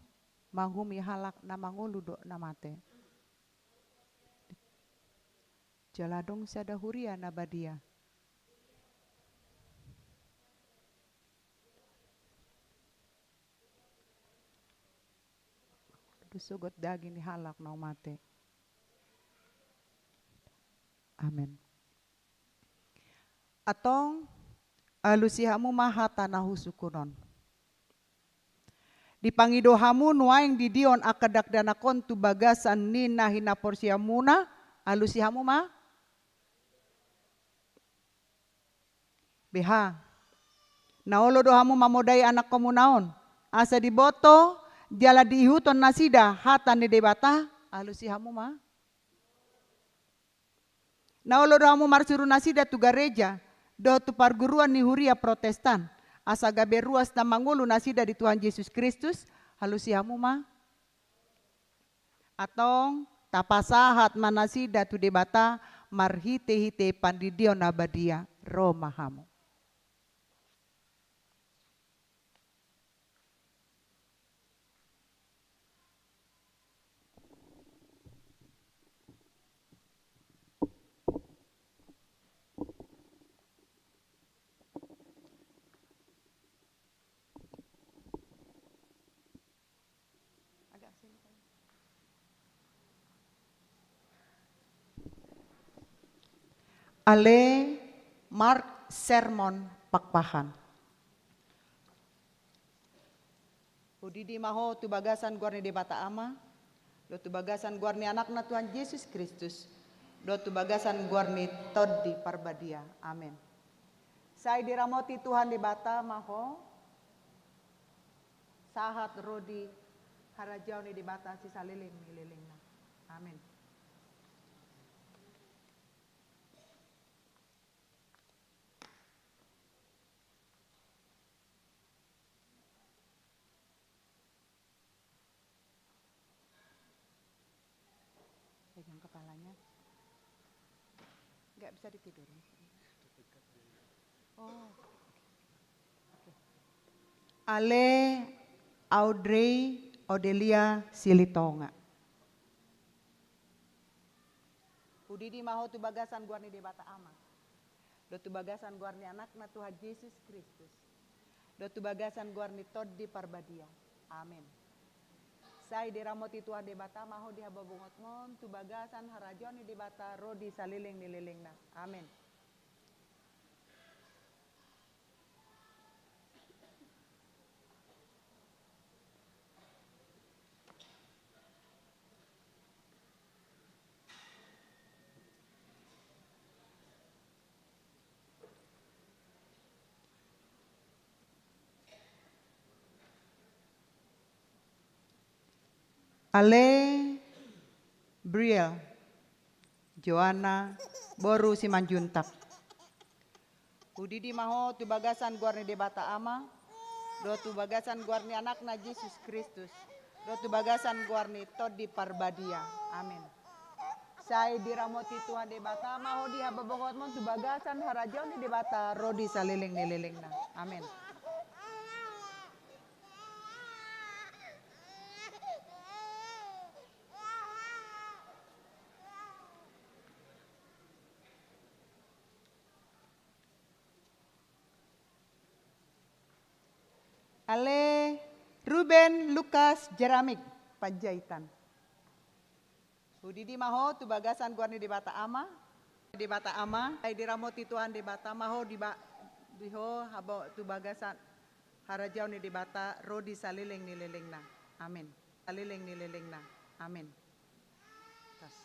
D: manghumi halak na manguludo na mate. Jaladong sada huria na badia. Dusugot daging ni halak na mate. Amen. Atong alusihamu mahata na husukunon. Dipangidohamu nuaing didion akadakdanakon tu bagasan nina hinaporsiamuna alusihamu ma. Beha. Naolo dohamu mamodai anak komunaon. Asa diboto jala diihuton nasida hata ni debata alusihamu ma. Naolo dohamu marsuru nasida tu gereja. Do tu parguruan ni huria Protestan. Asa gabe ruas na mangulu nasida di Tuhan Yesus Kristus. Halusihamu ma. Atong tapasahat manasida tu debata marhite-hite pandidion abadia romahamu. Ale Mark Sermon Pakpahan. Udidi maho tu bagasan guarni debata ama, do tu bagasan guarni anakna Tuhan Yesus Kristus, do tu bagasan guarni todi parbadia. Amin. Saya diramoti Tuhan debata maho, sahat rodi harajau ni debata si saliling nililingna. Amin. Pegang kepalanya, nggak bisa ditidurin. Oh, oke. Ale Audrey Odelia Silitonga. Udidi maho tu bagasan guarni debata ama. Do tu bagasan guarni anakna Tuhan Yesus Kristus. Do tu bagasan guarni todi parbadia. Amin. Saya diramoti Tuhan debata maho dihababungot mon tu bagasan harajoni debata rodi saliling nililingna. Amin. Ale Briel Joanna Boru Simanjuntak. Udidi maho tu bagasan guarni debata ama, do tu bagasan guarni anakna Yesus Kristus, do tu bagasan guarni todi parbadia. Amin. Saya diramoti Tuhan debata maho dihababongot mon tu bagasan harajau ni debata rodi saliling nililingna. Amin. Ale Ruben Lukas Jeramik Panjaitan. Udidi maho tu bagasan guarni debata ama. Debata ama, ay diramoti Tuhan debata maho diho habo tu bagasan harajau ni debata rodi saliling nililingna. Amin. Saliling nililingna. Amin. Tas.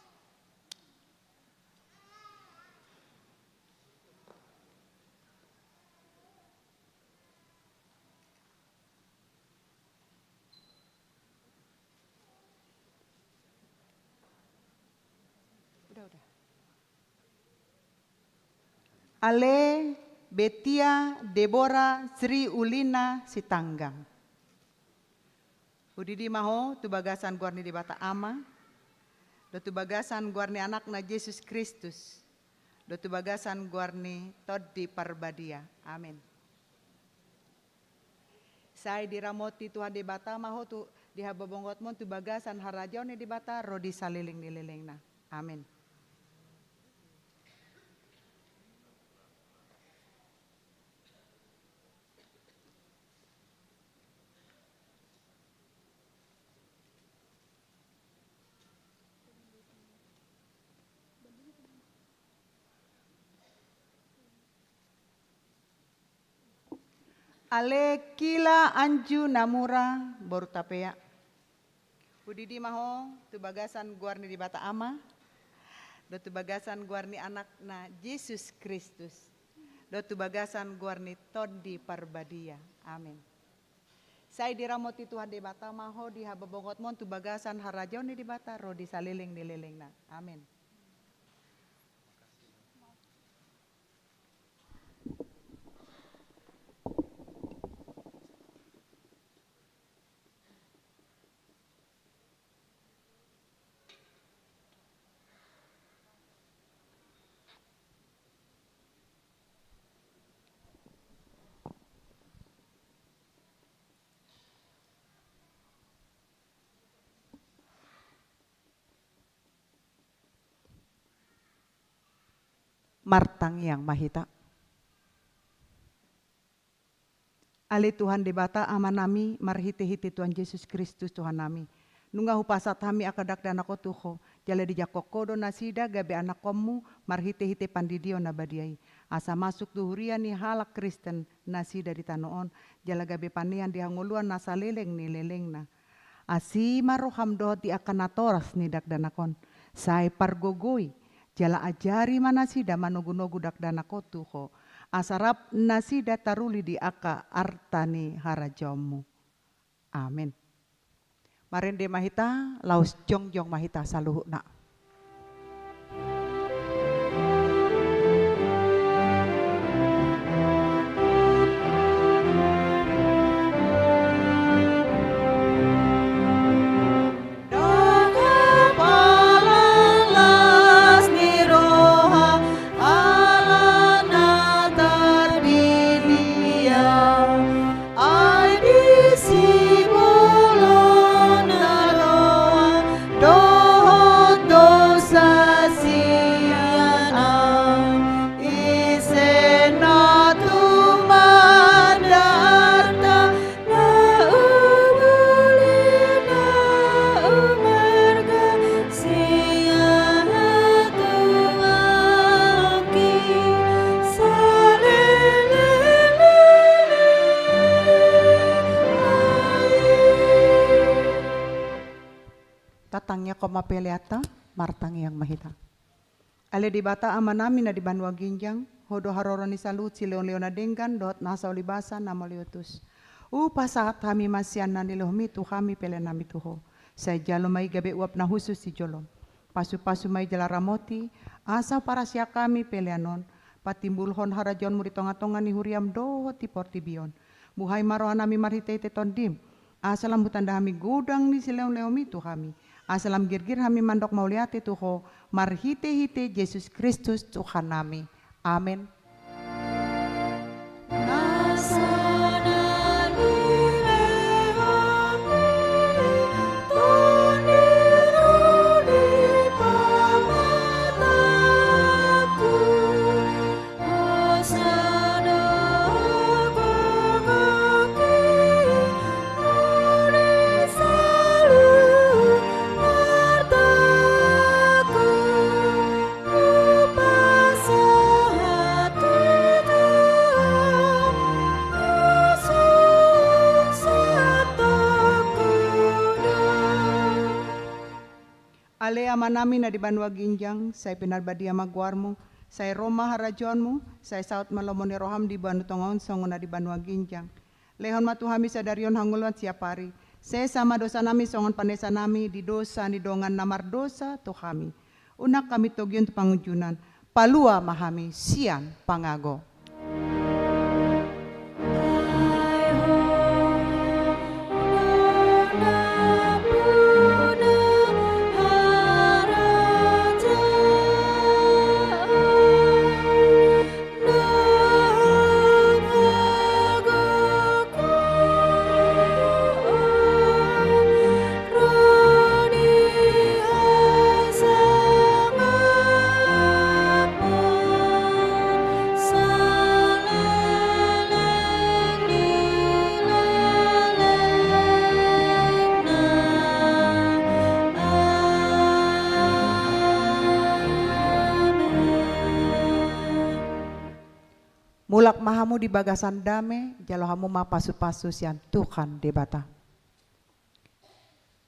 D: Udah. Ale Betia Deborah Sri Ulina Sitanggang. Udidi maho tu bagasan guarni debata ama, do tu bagasan guarni anakna Yesus Kristus, do tu bagasan guarni todi parbadia. Amin. Saya diramoti Tuhan debata maho tu dihababongot mon tu bagasan harajau ni debata rodi saliling nililingna. Amin. Ale Kila Anju Namura Borutapea. Udidi maho tu bagasan guarni debata ama, do tu bagasan guarni anakna Yesus Kristus, do tu bagasan guarni todi parbadia. Amin. Saya diramoti Tuhan debata maho dihababongot mon tu bagasan harajau ni debata rodi saliling nililingna. Amin. Martang yang mahita. Ale Tuhan debata amanami marhite-hite Tuhan Yesus Kristus Tuhan nami. Nunga hupasat hami akadak dana kotuho. Jala di jakokodo nasida gabe anak komu marhite-hite pandidio nabadiai. Asa masuk duhuria ni halak Kristen nasida di tanoon. Jala gabe panian dihanguluan nasa leleng ni leleng na. Asi maroham dohot di akanatoras ni dak danakon. Sai pargogoi. Jala ajari manasida manugu-nugu dak dana kotuho. Asarap nasida taruli di aka artani harajomu. Amin. Marende mahita laus jongjong mahita saluhuna. Tatangnya koma peleata, martang yang mahita. Ale di bata amanami na di banwa ginjang, hodo haroroni salut si leon-leona denggan, dot nasa ulibasa nama liutus. Pasahat kami masian na nilohmi tu kami pele nami tuho. Saya jalo mai gabe uap na husus si jolom. Pasu-pasu mai jala ramoti, asa para siya kami peleanon. Patimbulhon harajon muri tonga-tonga ni huriam doho ti portibion. Buhay marohan nami marhite-hite tondim. Asalam hutanda kami gudang ni si leon-leomi tu kami. Asalam girgir kami mandok mauliate tuho marhite-hite Yesus Kristus Tuhan nami. Amin. Ale amanami na di banwa ginjang, say pinalbadia magwarmo, say Roma harajonmu, say saut malomoni roham di banu tongaon songo na di banwa ginjang. Lehon matuhami sa darion hanguluan siapari, say sama dosa nami songon panesa nami di dosa ni dongan namar dosa to kami. Unak kami togyon to pangujunan, palua mahami sian pangago. Mulak mahamu di bagasan dame, jalo hamu ma pasu-pasu sian Tuhan debata.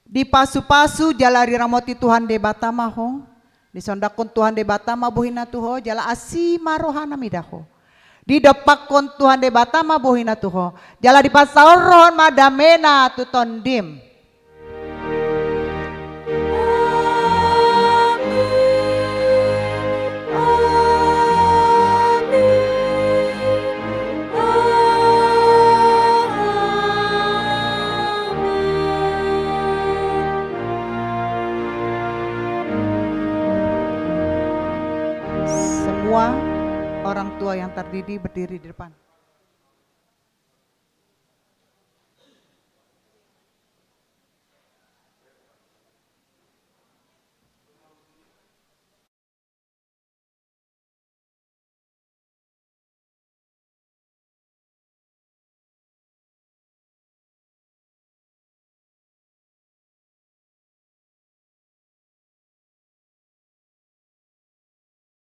D: Di pasu-pasu jalari ramoti Tuhan debata maho, di sondakon Tuhan debata mabuhina tuho, jala asi marohana midaho. Di depakon Tuhan debata mabuhina tuho, jala di pasauron madamena tutondim. Semua orang tua yang terdidi berdiri di depan.